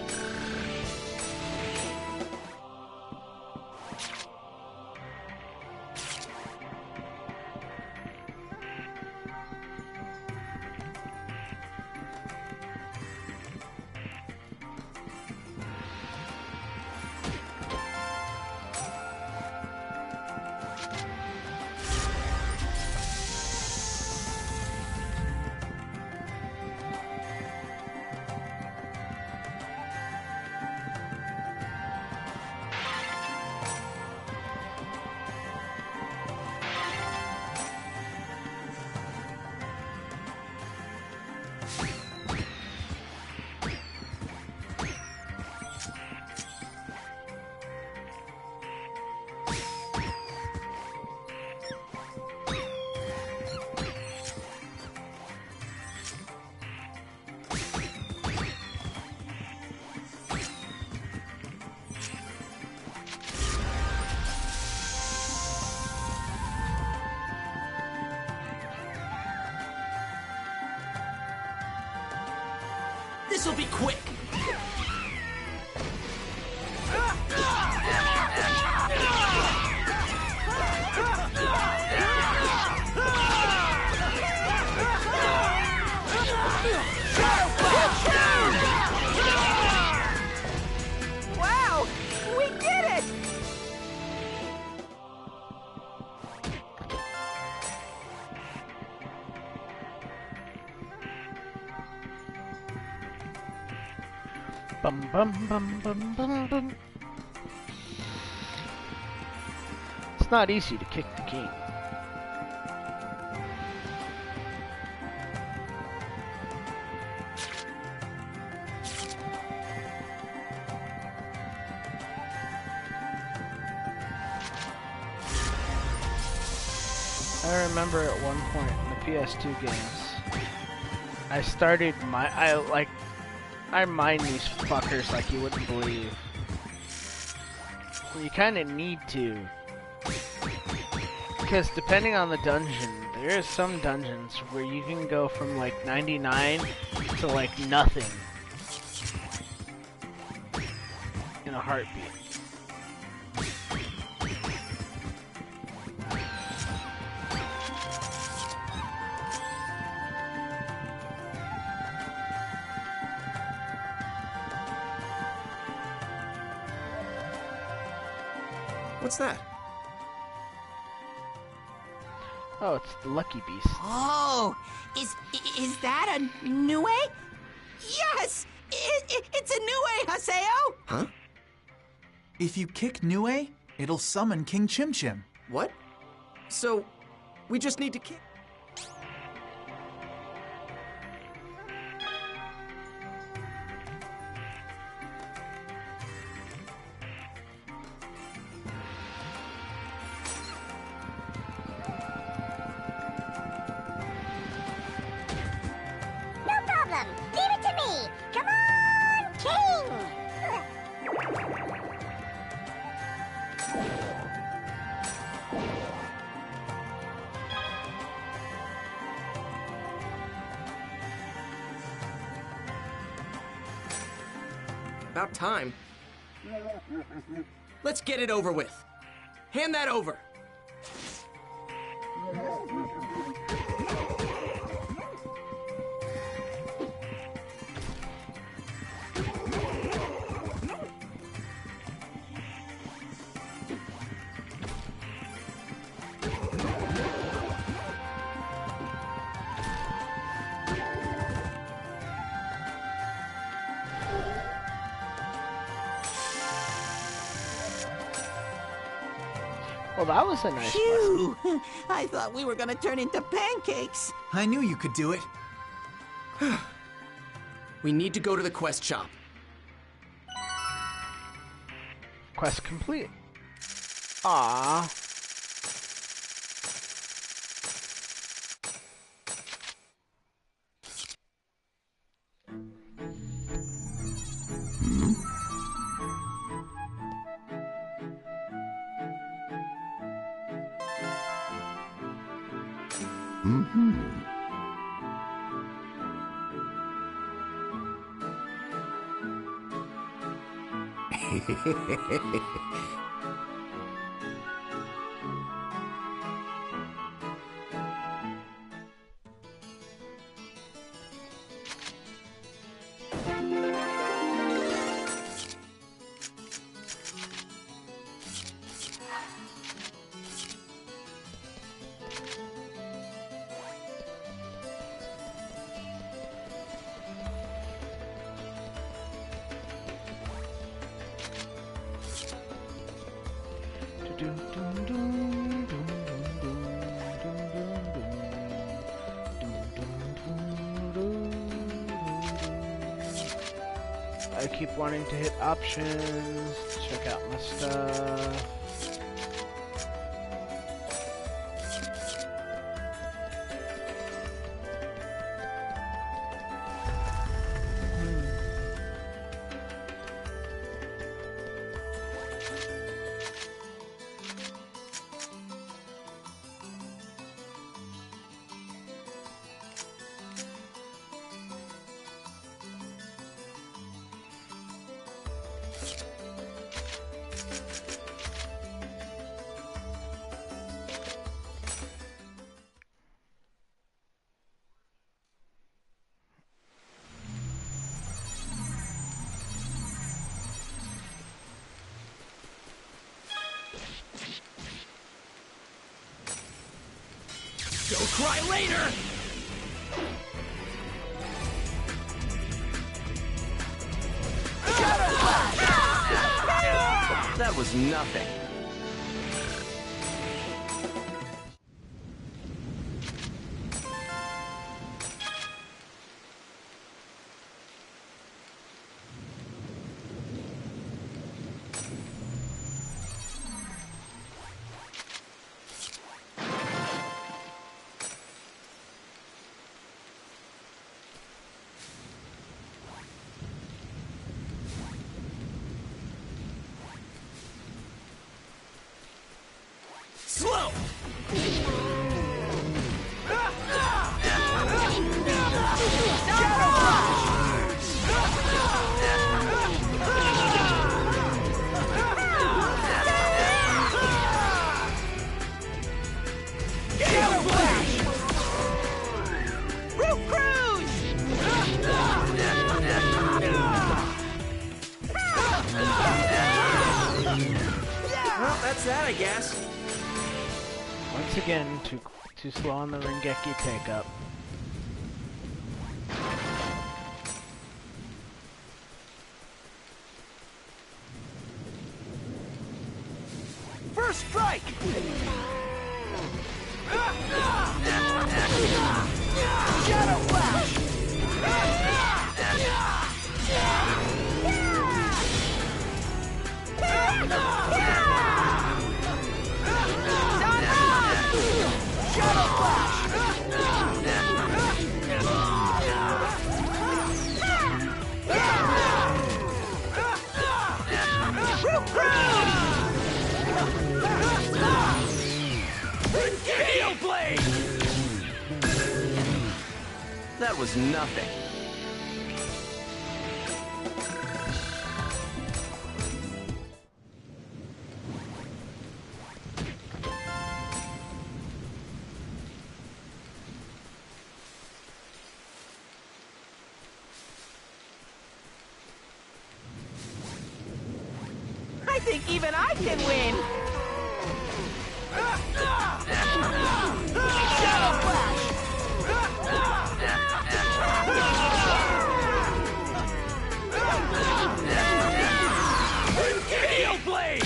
This'll be quick. Wow! We did it! Bum bum bum bum bum bum. It's not easy to kick the king. I remember at one point in the PS2 games, I started I mine these fuckers like you wouldn't believe. You kinda need to. Because depending on the dungeon, there are some dungeons where you can go from like 99 to like nothing in a heartbeat. What's that? Oh, it's the Lucky Beast. Oh, is that a Nue? Yes! It's a Nue, Haseo! Huh? If you kick Nue, it'll summon King Chim Chim. What? So, we just need to kick... About time. Let's get it over with. Hand that over. Well, that was a nice Phew! I thought we were gonna turn into pancakes. I knew you could do it. We need to go to the quest shop. Quest complete. Ah. I keep wanting to hit options, check out my stuff. Go cry later! That was nothing. Slow! Well, that's that, I guess. Once again, too slow on the Rengeki take-up. First strike! Shadow Flash! Shadow Flash! Gale Blade! That was nothing. I think even I can win! Shadow Flash! Gale Blade!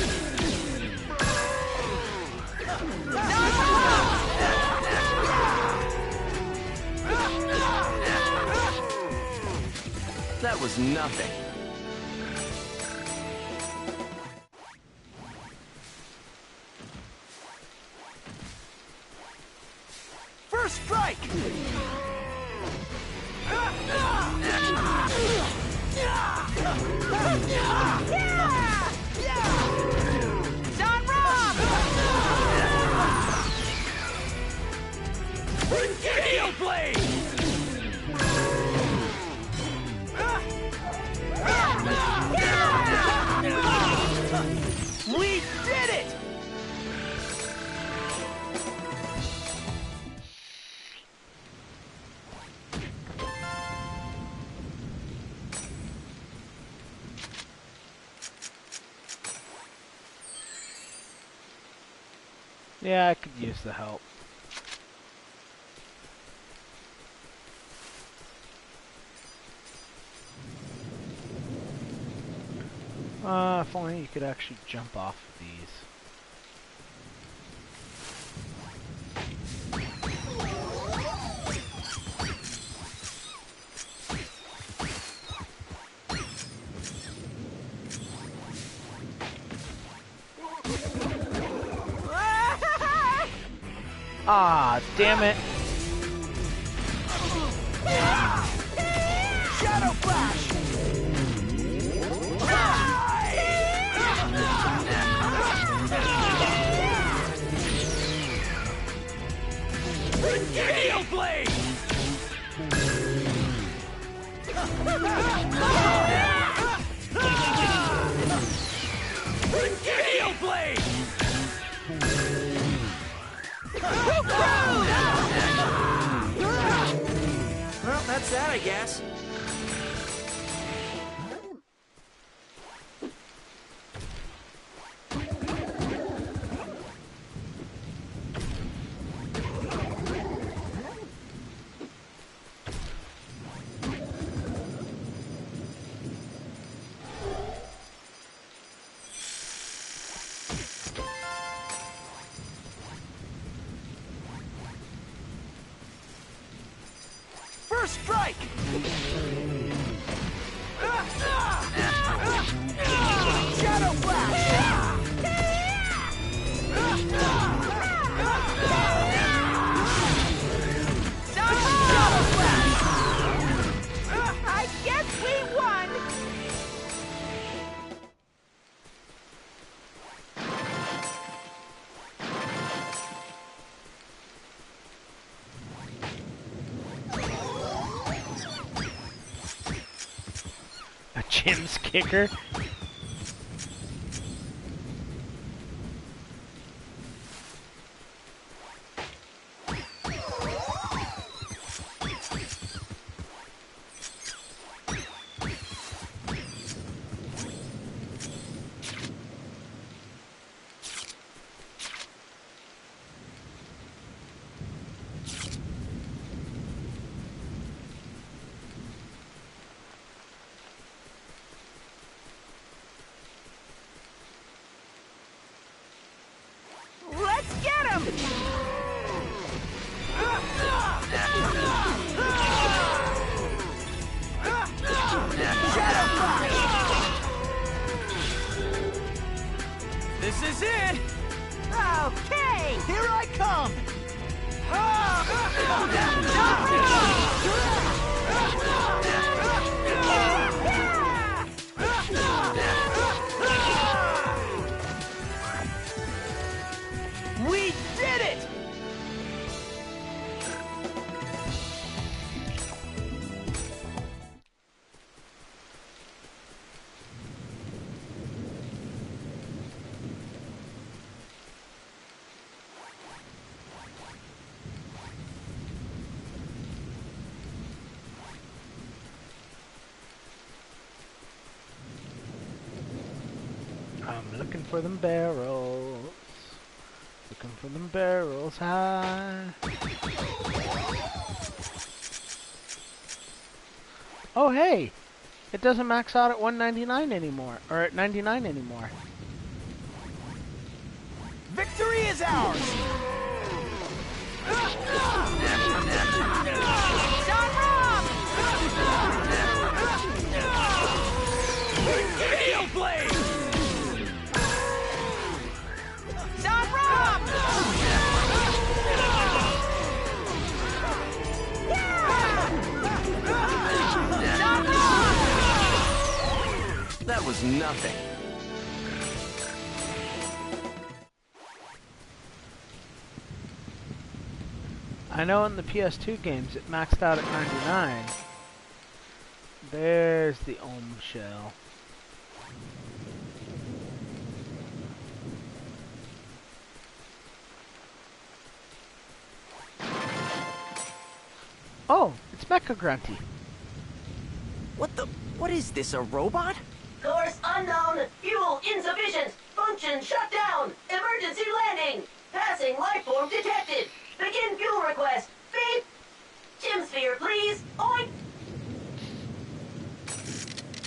That was nothing. First strike! Gale Blade! We did it! Yeah, I could use the help. If only you could actually jump off of these. Ah, damn it. Shadow Flash! Gale Blade! Gale Blade! Well, that's that, I guess. First strike! Shadow Flash! Shadow Flash! I guess we won! A Jim's kicker? Let's get him! This is it! Okay, here I come! We did it! I'm looking for them barrels. Looking for them barrels high. Oh hey! It doesn't max out at 199 anymore. Or at 99 anymore. Victory is ours! Hail Blade! That was nothing. I know in the PS2 games it maxed out at 99. There's the Ohm shell. Oh, it's Mecha Grunty. What is this, a robot? Course unknown. Fuel insufficient. Function shut down. Emergency landing. Passing life form detected. Begin fuel request. Beep. Gym sphere, please. Oink.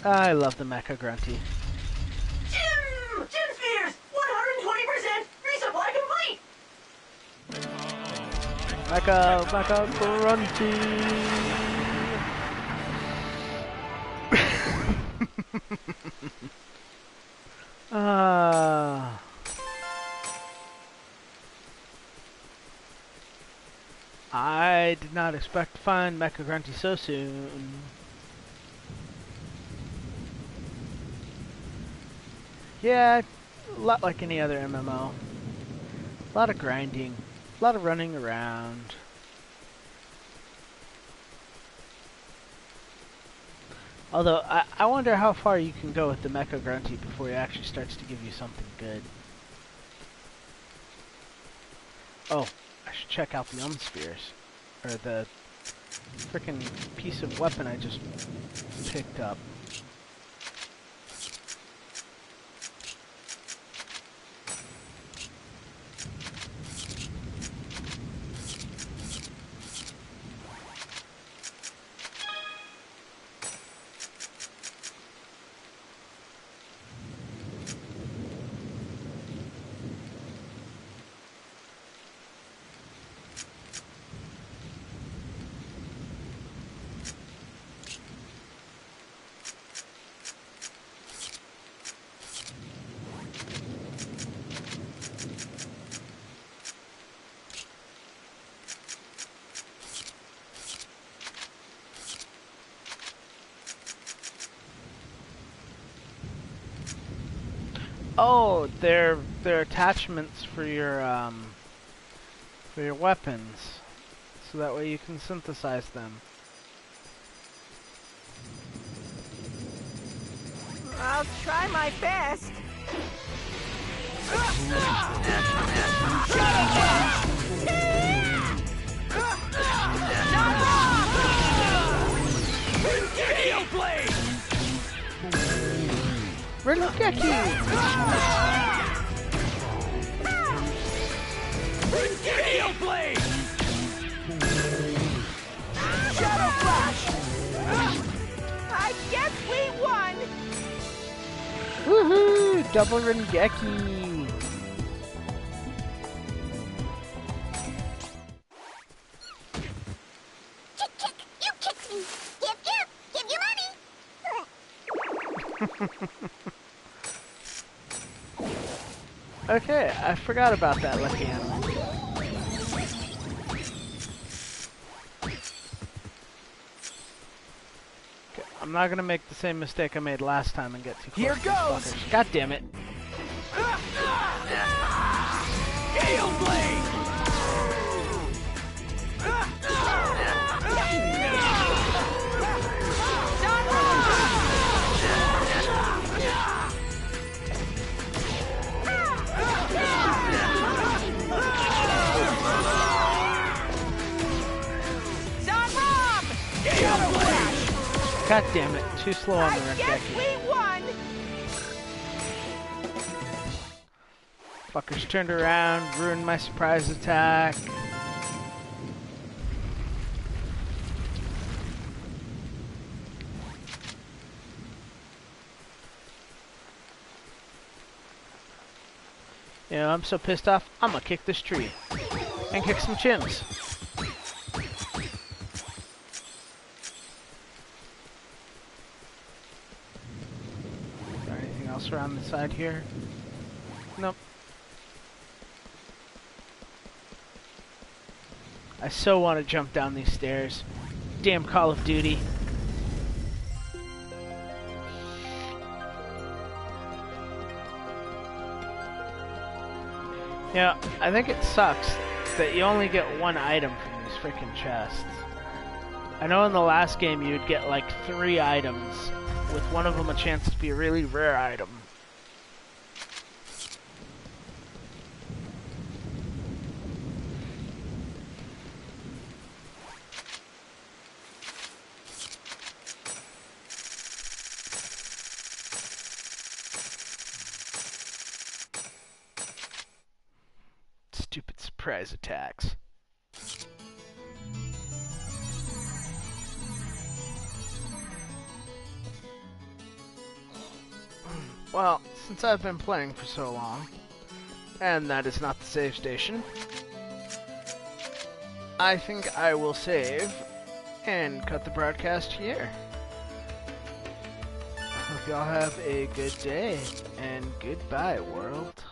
I love the Mecha Grunty. Gym spheres. 120%. Resupply complete. Mecha Grunty. I did not expect to find Mecha Grunty so soon. Yeah, a lot like any other MMO. A lot of grinding, a lot of running around. Although, I wonder how far you can go with the Mecha Grunty before he actually starts to give you something good. Oh, I should check out the spheres. Or the frickin' piece of weapon I just picked up. Oh, they're attachments for your weapons, so that way you can synthesize them. I'll try my best. Gale Blade! Renegeki! Gale Blade! Shadow Flash! I guess we won. Woohoo! Double Renegeki! You kicked me. Give you money. Okay, I forgot about that lucky animal. Okay, I'm not gonna make the same mistake I made last time and get too close. Here to these goes! fuckers. God damn it! Gale Blade! God damn it! Too slow on the Guess Renegeki. we won. Fuckers turned around, ruined my surprise attack. You know, I'm so pissed off, I'm gonna kick this tree. And kick some chimps. Is there anything else around the side here? Nope. I so want to jump down these stairs. Damn Call of Duty. Yeah, I think it sucks that you only get one item from these freaking chests. I know in the last game you'd get like 3 items, with one of them a chance to be a really rare item. Stupid surprise attacks. Well, since I've been playing for so long, and that is not the save station, I think I will save and cut the broadcast here. Hope y'all have a good day, and goodbye, world.